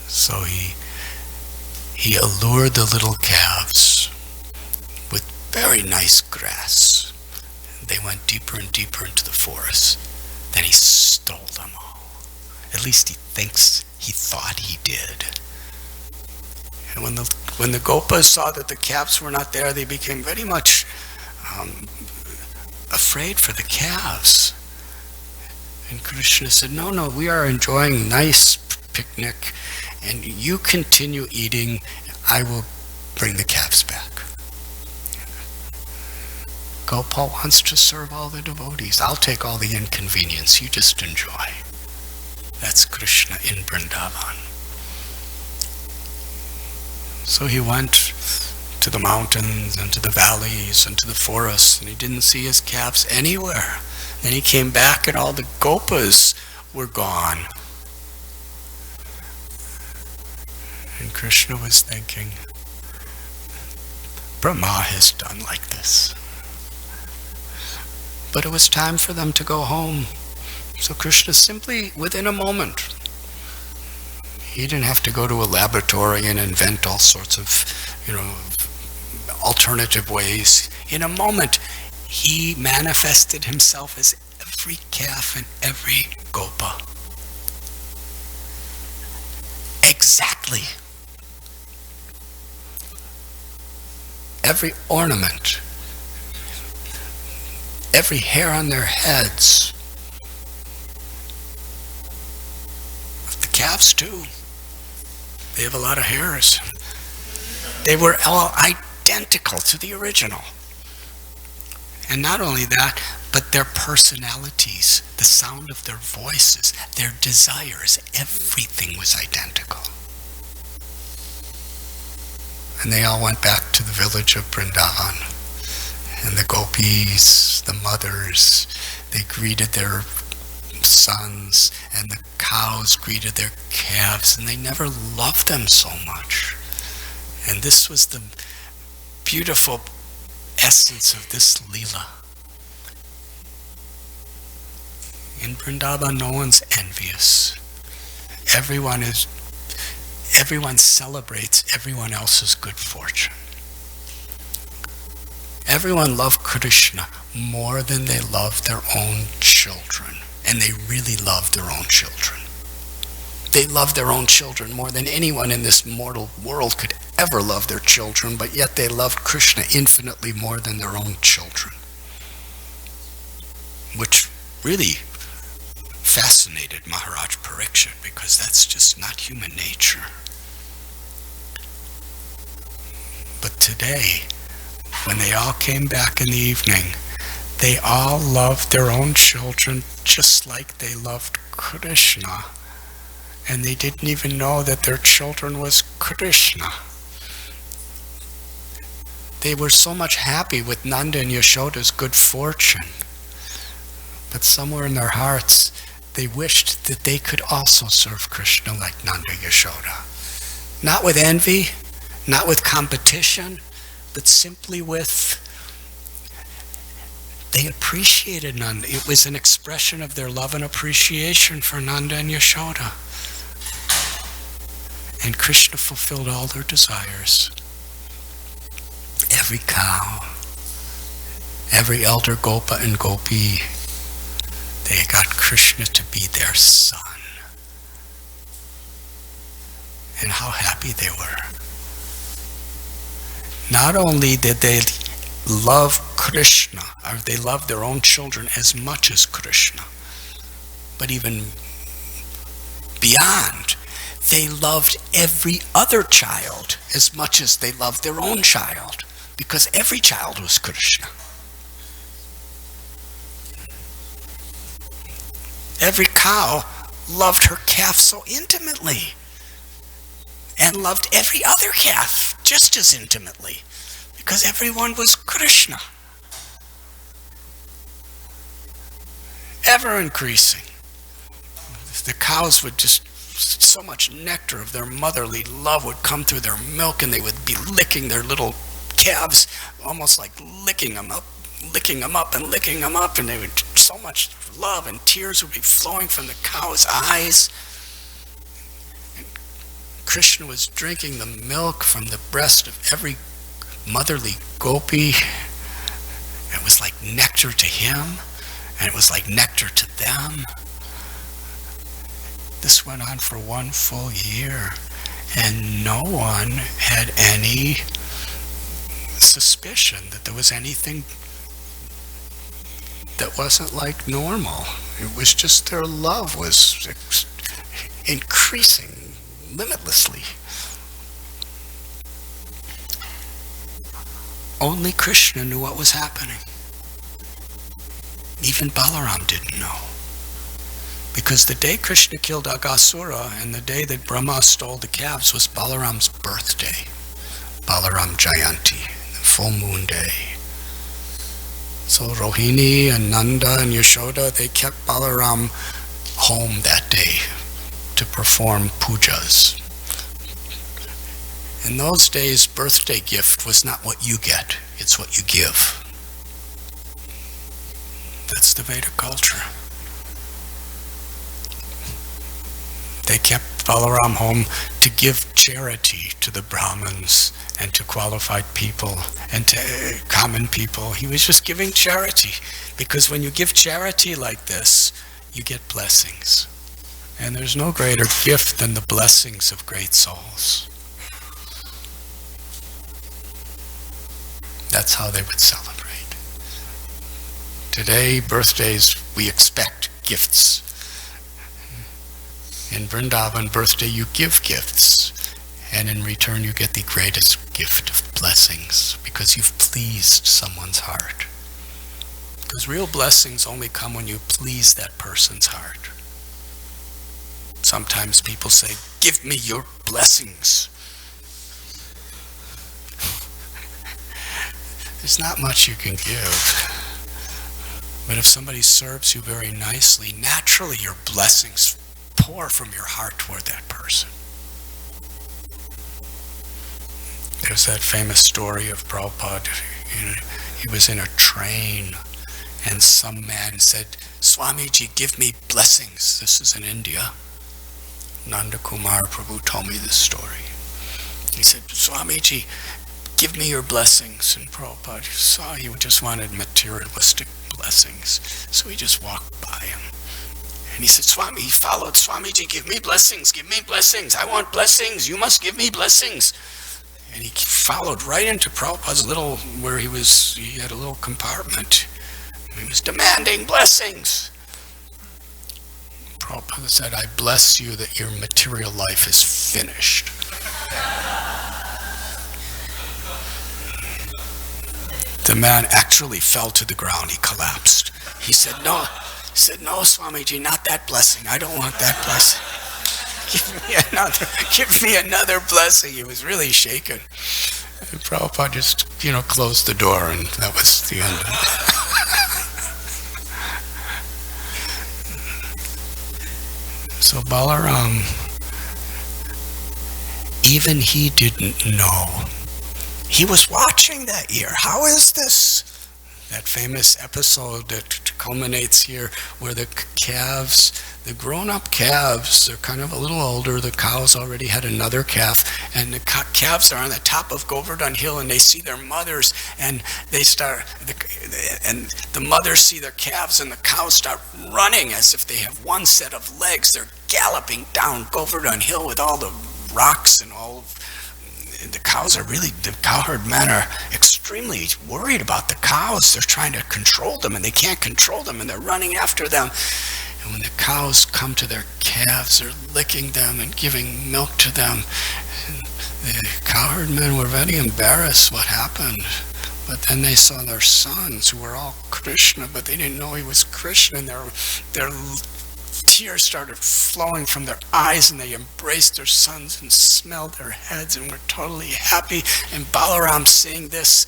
So he allured the little calves with very nice grass. They went deeper and deeper into the forest. Then he stole them all. At least he thought he did. And when the Gopas saw that the calves were not there, they became very much afraid for the calves. And Krishna said, no, we are enjoying nice picnic, and you continue eating. I will bring the calves back. Gopal wants to serve all the devotees. I'll take all the inconvenience. You just enjoy. That's Krishna in Vrindavan. So he went to the mountains and to the valleys and to the forests, and he didn't see his calves anywhere. Then he came back, and all the Gopas were gone. And Krishna was thinking, Brahma has done like this. But it was time for them to go home. So Krishna simply, within a moment, he didn't have to go to a laboratory and invent all sorts of, alternative ways. In a moment, he manifested himself as every calf and every gopa. Exactly. Every ornament, every hair on their heads. The calves too. They have a lot of hairs. They were all identical to the original. And not only that, but their personalities, the sound of their voices, their desires, everything was identical. And they all went back to the village of Vrindavan. And the gopis, the mothers, they greeted their sons, and the cows greeted their calves, and they never loved them so much. And this was the beautiful essence of this Leela. In Vrindavan, no one's envious. Everyone celebrates everyone else's good fortune. Everyone loved Krishna more than they loved their own children. And they really loved their own children. They loved their own children more than anyone in this mortal world could ever love their children, but yet they loved Krishna infinitely more than their own children. Which really fascinated Maharaj Parikshit, because that's just not human nature. But today, when they all came back in the evening, they all loved their own children just like they loved Krishna. And they didn't even know that their children was Krishna. They were so much happy with Nanda and Yashoda's good fortune. But somewhere in their hearts, they wished that they could also serve Krishna like Nanda and Yashoda. Not with envy, not with competition, but simply with, they appreciated Nanda. It was an expression of their love and appreciation for Nanda and Yashoda. And Krishna fulfilled all their desires. Every cow, every elder Gopa and Gopi, they got Krishna to be their son. and how happy they were. Not only did they love Krishna, or they loved their own children as much as Krishna, but even beyond, they loved every other child as much as they loved their own child, because every child was Krishna. Every cow loved her calf so intimately, and loved every other calf just as intimately, because everyone was Krishna. Ever increasing. The cows would just, so much nectar of their motherly love would come through their milk, and they would be licking their little calves, almost like licking them up and licking them up, and they would, so much love, and tears would be flowing from the cow's eyes. And Krishna was drinking the milk from the breast of every motherly gopi. It was like nectar to him, and it was like nectar to them. This went on for 1 full year, and no one had any suspicion that there was anything that wasn't like normal. It was just their love was increasing limitlessly. Only Krishna knew what was happening. Even Balaram didn't know. Because the day Krishna killed Aghasura and the day that Brahma stole the calves was Balaram's birthday. Balaram Jayanti, the full moon day. So Rohini and Nanda and Yashoda, they kept Balaram home that day to perform pujas. In those days, birthday gift was not what you get, it's what you give. That's the Vedic culture. They kept Balaram home to give charity to the Brahmins and to qualified people and to common people. He was just giving charity, because when you give charity like this, you get blessings. And there's no greater gift than the blessings of great souls. That's how they would celebrate. Today, birthdays, we expect gifts. In Vrindavan birthday, you give gifts, and in return you get the greatest gift of blessings, because you've pleased someone's heart. Because real blessings only come when you please that person's heart. Sometimes people say, "Give me your blessings." There's not much you can give. But if somebody serves you very nicely, naturally your blessings pour from your heart toward that person. There's that famous story of Prabhupada. He was in a train, and some man said, "Swamiji, give me blessings." This is in India. Nanda Kumar Prabhu told me this story. He said, "Swamiji, give me your blessings." And Prabhupada saw he just wanted materialistic blessings, so he just walked by him. And he said, he followed, "Swamiji, give me blessings, I want blessings, you must give me blessings." And he followed right into Prabhupada's where he had a little compartment. He was demanding blessings. Prabhupada said, "I bless you that your material life is finished." The man actually fell to the ground. He collapsed. He said, "No, Swamiji, not that blessing. I don't want that blessing. Give me another blessing." He was really shaken. And Prabhupada just, closed the door, and that was the end of it. So Balaram, even he didn't know. He was watching that year. How is this? That famous episode that culminates here, where the calves, the grown-up calves, they're kind of a little older. The cows already had another calf, and the calves are on the top of Govardhan Hill, and they see their mothers, and and the mothers see their calves, and the cows start running as if they have one set of legs. They're galloping down Govardhan Hill with all the rocks and all. The cowherd men are extremely worried about the cows. They're trying to control them, and they can't control them, and they're running after them. And when the cows come to their calves, they're licking them and giving milk to them. And the cowherd men were very embarrassed what happened. But then they saw their sons, who were all Krishna, but they didn't know he was Krishna, and their tears started flowing from their eyes, and they embraced their sons and smelled their heads and were totally happy. And Balaram, seeing this,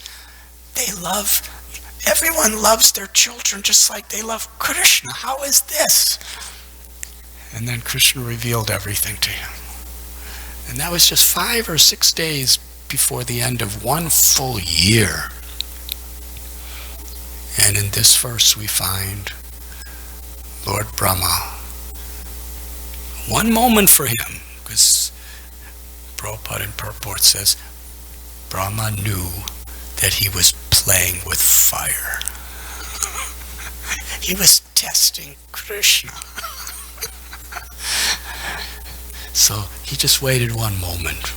everyone loves their children just like they love Krishna. How is this? And then Krishna revealed everything to him. And that was just 5 or 6 days before the end of 1 full year. And in this verse we find Lord Brahma. One moment for him, because Prabhupada in purport says Brahma knew that he was playing with fire. He was testing Krishna. So he just waited one moment.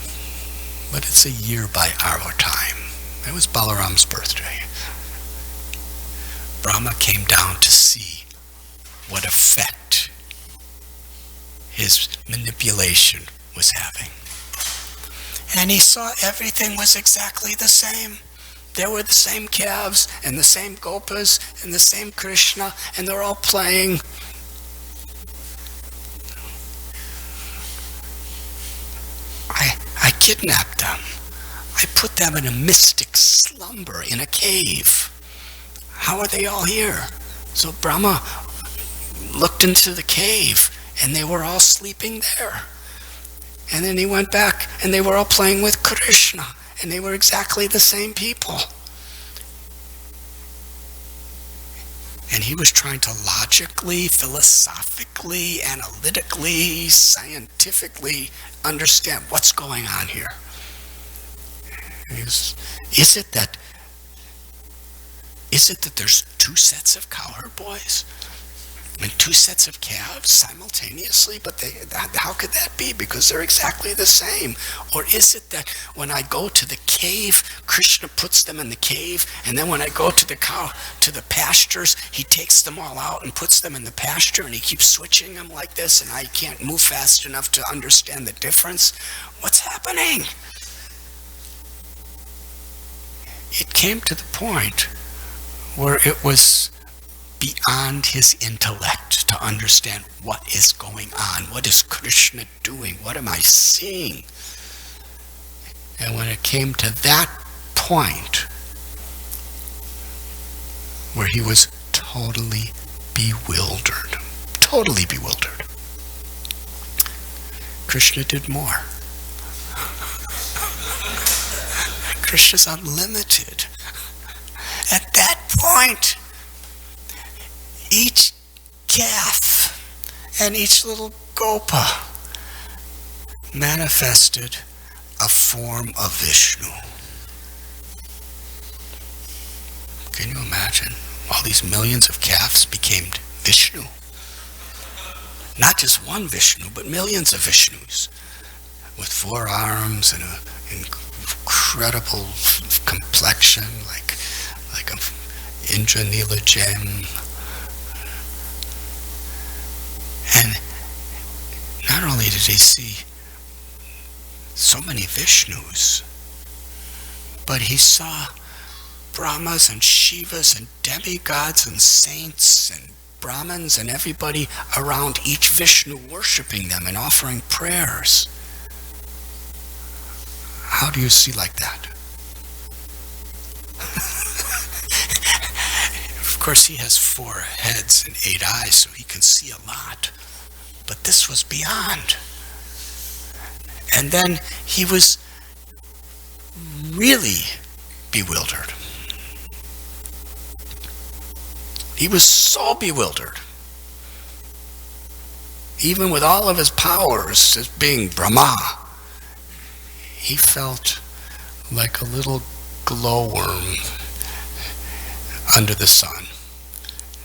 But it's a year by our time. It was Balaram's birthday. Brahma came down to see what effect his manipulation was having. And he saw everything was exactly the same. There were the same calves and the same gopas and the same Krishna, and they're all playing. I kidnapped them. I put them in a mystic slumber in a cave. How are they all here? So Brahma looked into the cave, and they were all sleeping there. And then he went back, and they were all playing with Krishna, and they were exactly the same people. And he was trying to logically, philosophically, analytically, scientifically understand what's going on here. Is it that there's 2 sets of cowherd boys and 2 sets of calves simultaneously? But how could that be? Because they're exactly the same. Or is it that when I go to the cave, Krishna puts them in the cave, and then when I go to the pastures, he takes them all out and puts them in the pasture, and he keeps switching them like this, and I can't move fast enough to understand the difference? What's happening? It came to the point where it was beyond his intellect to understand what is going on. What is Krishna doing? What am I seeing? And when it came to that point where he was totally bewildered, Krishna did more. Krishna's unlimited. At that point, each calf and each little gopa manifested a form of Vishnu. Can you imagine? All these millions of calves became Vishnu. Not just one Vishnu, but millions of Vishnus with 4 arms and an incredible complexion like a Indra Nila gem. And not only did he see so many Vishnus, but he saw Brahmas and Shivas and demigods and saints and Brahmins and everybody around each Vishnu worshiping them and offering prayers. How do you see like that? Of course, he has 4 heads and 8 eyes, so he can see a lot. But this was beyond. And then he was really bewildered. He was so bewildered. Even with all of his powers as being Brahma, he felt like a little glowworm under the sun.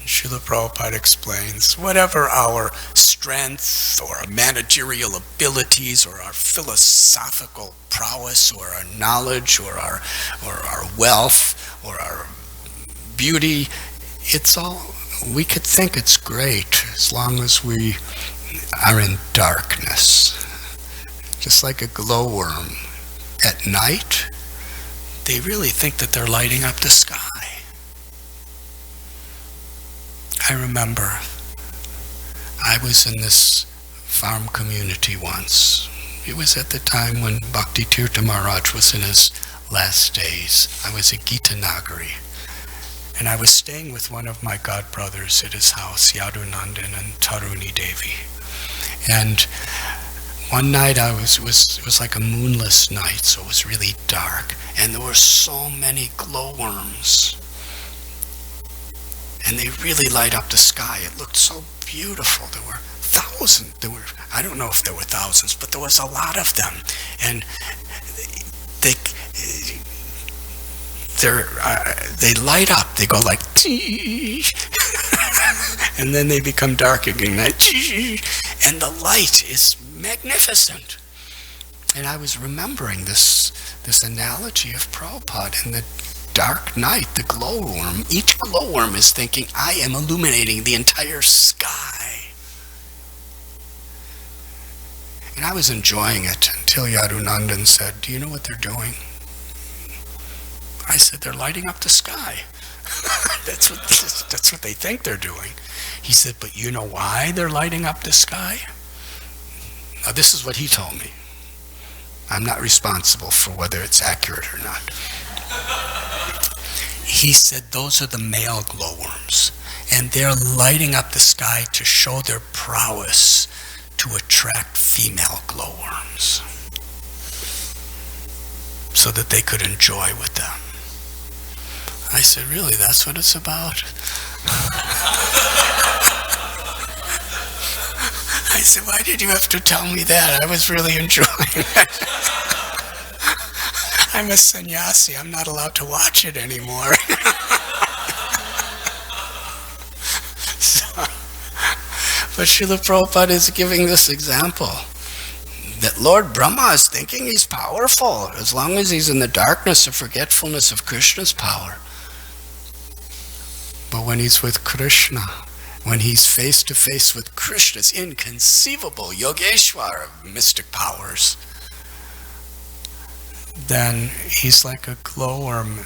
Srila Prabhupada explains, whatever our strength or our managerial abilities or our philosophical prowess or our knowledge or our wealth or our beauty, it's all, we could think it's great as long as we are in darkness. Just like a glowworm at night, they really think that they're lighting up the sky. I remember I was in this farm community once. It was at the time when Bhakti Tirtha Maharaj was in his last days. I was at Gita Nagari, and I was staying with one of my godbrothers at his house, Yadunandan and Taruni Devi. And one night it was like a moonless night, so it was really dark, and there were so many glowworms. And they really light up the sky. It looked so beautiful. There were thousands. I don't know if there were thousands, but there was a lot of them. And they light up. They go like, and then they become dark again. And the light is magnificent. And I was remembering this analogy of Prabhupada in the dark night, the glowworm. Each glowworm is thinking, I am illuminating the entire sky. And I was enjoying it until Yadunandan said, do you know what they're doing? I said, they're lighting up the sky. That's what they think they're doing. He said, but you know why they're lighting up the sky? Now this is what he told me. I'm not responsible for whether it's accurate or not. He said those are the male glowworms, and they're lighting up the sky to show their prowess to attract female glowworms so that they could enjoy with them. I said, really, that's what it's about? I said, why did you have to tell me that? I was really enjoying it. I'm a sannyasi. I'm not allowed to watch it anymore. But Srila Prabhupada is giving this example that Lord Brahma is thinking he's powerful as long as he's in the darkness of forgetfulness of Krishna's power. But when he's with Krishna, when he's face to face with Krishna's inconceivable Yogeshwara mystic powers, then he's like a glowworm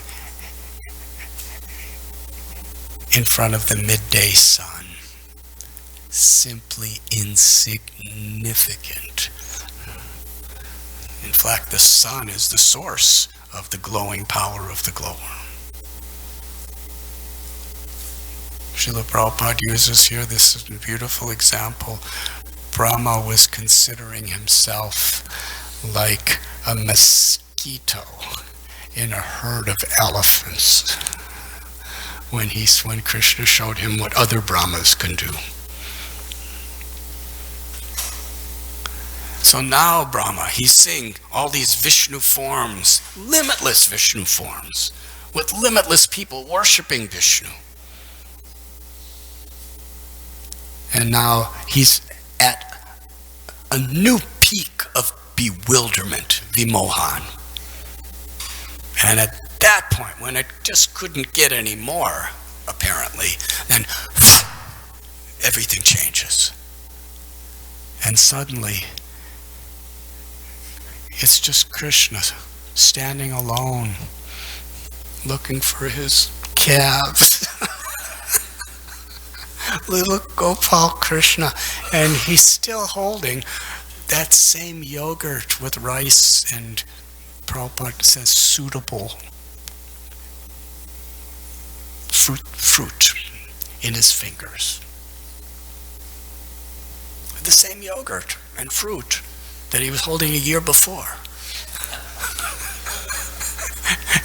in front of the midday sun. Simply insignificant. In fact, the sun is the source of the glowing power of the glowworm. Srila Prabhupada uses here this beautiful example. Brahma was considering himself like a mosquito in a herd of elephants when Krishna showed him what other Brahmas can do. So now Brahma, he's seeing all these Vishnu forms, limitless Vishnu forms, with limitless people worshiping Vishnu. And now he's at a new peak of bewilderment, vimohan. And at that point, when it just couldn't get any more, apparently, then everything changes. And suddenly, it's just Krishna standing alone, looking for his calves. Little Gopal Krishna, and he's still holding that same yogurt with rice and Prabhupada says suitable fruit in his fingers. The same yogurt and fruit that he was holding a year before.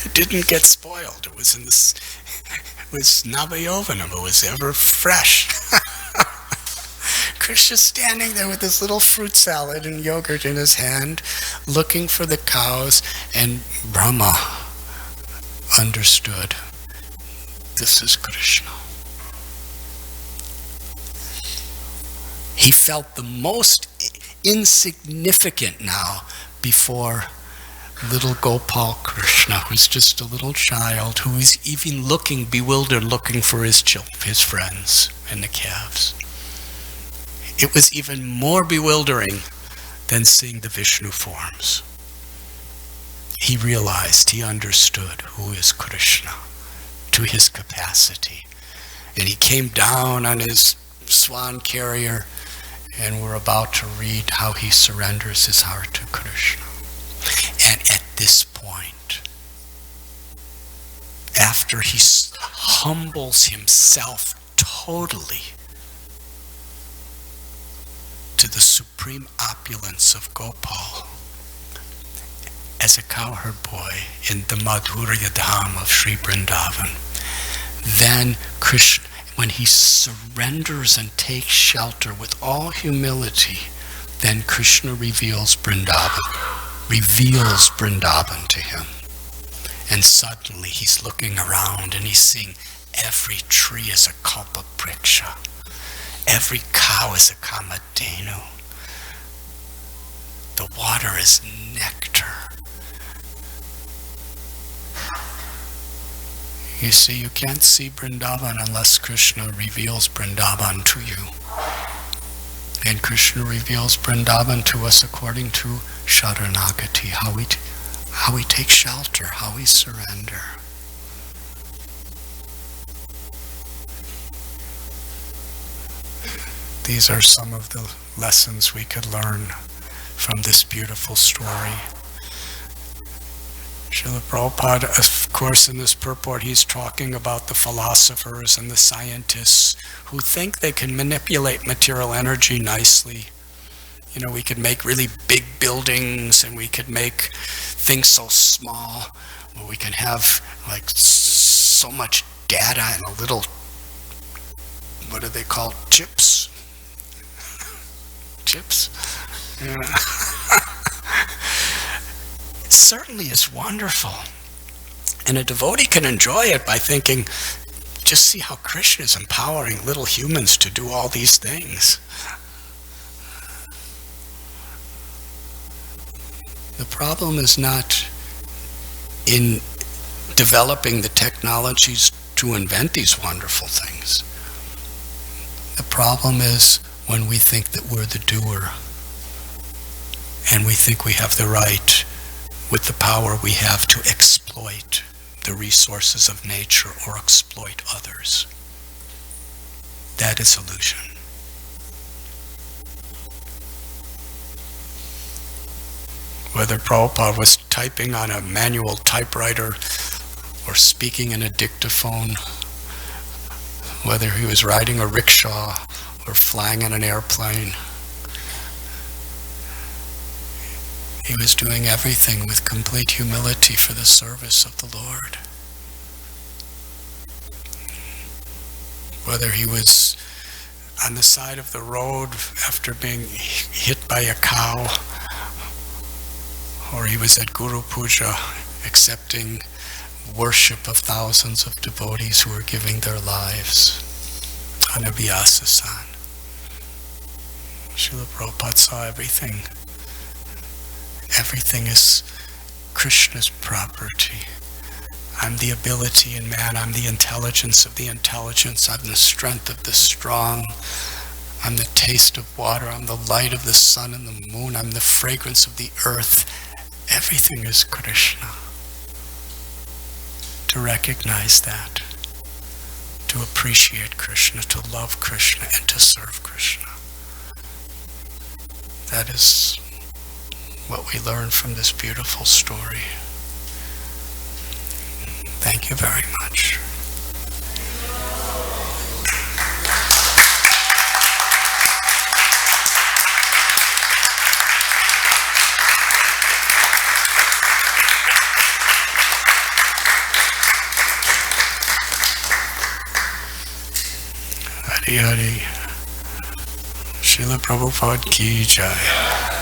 It didn't get spoiled. It was Navayovanam. It was ever fresh. Krishna's standing there with this little fruit salad and yogurt in his hand, looking for the cows, and Brahma understood, this is Krishna. He felt the most insignificant now before little Gopal Krishna, who's just a little child, who is even looking bewildered, looking for his friends and the calves. It was even more bewildering than seeing the Vishnu forms. He realized, he understood who is Krishna to his capacity. And he came down on his swan carrier, and we're about to read how he surrenders his heart to Krishna. And at this point, after he humbles himself totally to the supreme opulence of Gopal, as a cowherd boy in the Madhurya Dham of Sri Vrindavan, then Krishna, when he surrenders and takes shelter with all humility, then Krishna reveals Vrindavan to him. And suddenly he's looking around and he's seeing every tree is a kalpabriksha. Every cow is a kamadhenu. The water is nectar. You see, you can't see Vrindavan unless Krishna reveals Vrindavan to you. And Krishna reveals Vrindavan to us according to Sharanagati, how we take shelter, how we surrender. These are some of the lessons we could learn from this beautiful story. Srila Prabhupada, of course, in this purport, he's talking about the philosophers and the scientists who think they can manipulate material energy nicely. You know, we could make really big buildings and we could make things so small, where we can have like so much data in a little, what do they call, chips? Chips? Yeah. It certainly is wonderful. And a devotee can enjoy it by thinking, just see how Krishna is empowering little humans to do all these things. The problem is not in developing the technologies to invent these wonderful things. The problem is when we think that we're the doer and we think we have the right, with the power we have, to exploit the resources of nature or exploit others. That is illusion. Whether Prabhupada was typing on a manual typewriter or speaking in a dictaphone, whether he was riding a rickshaw or flying in an airplane, he was doing everything with complete humility for the service of the Lord. Whether he was on the side of the road after being hit by a cow, or he was at Guru Puja accepting worship of thousands of devotees who are giving their lives on a Vyasa-san. Srila Prabhupada saw everything. Everything is Krishna's property. I'm the ability in man. I'm the intelligence of the intelligence. I'm the strength of the strong. I'm the taste of water. I'm the light of the sun and the moon. I'm the fragrance of the earth. Everything is Krishna. To recognize that, to appreciate Krishna, to love Krishna, and to serve Krishna. That is what we learn from this beautiful story. Thank you very much. Hari Hari. Srila Prabhupada ki jai.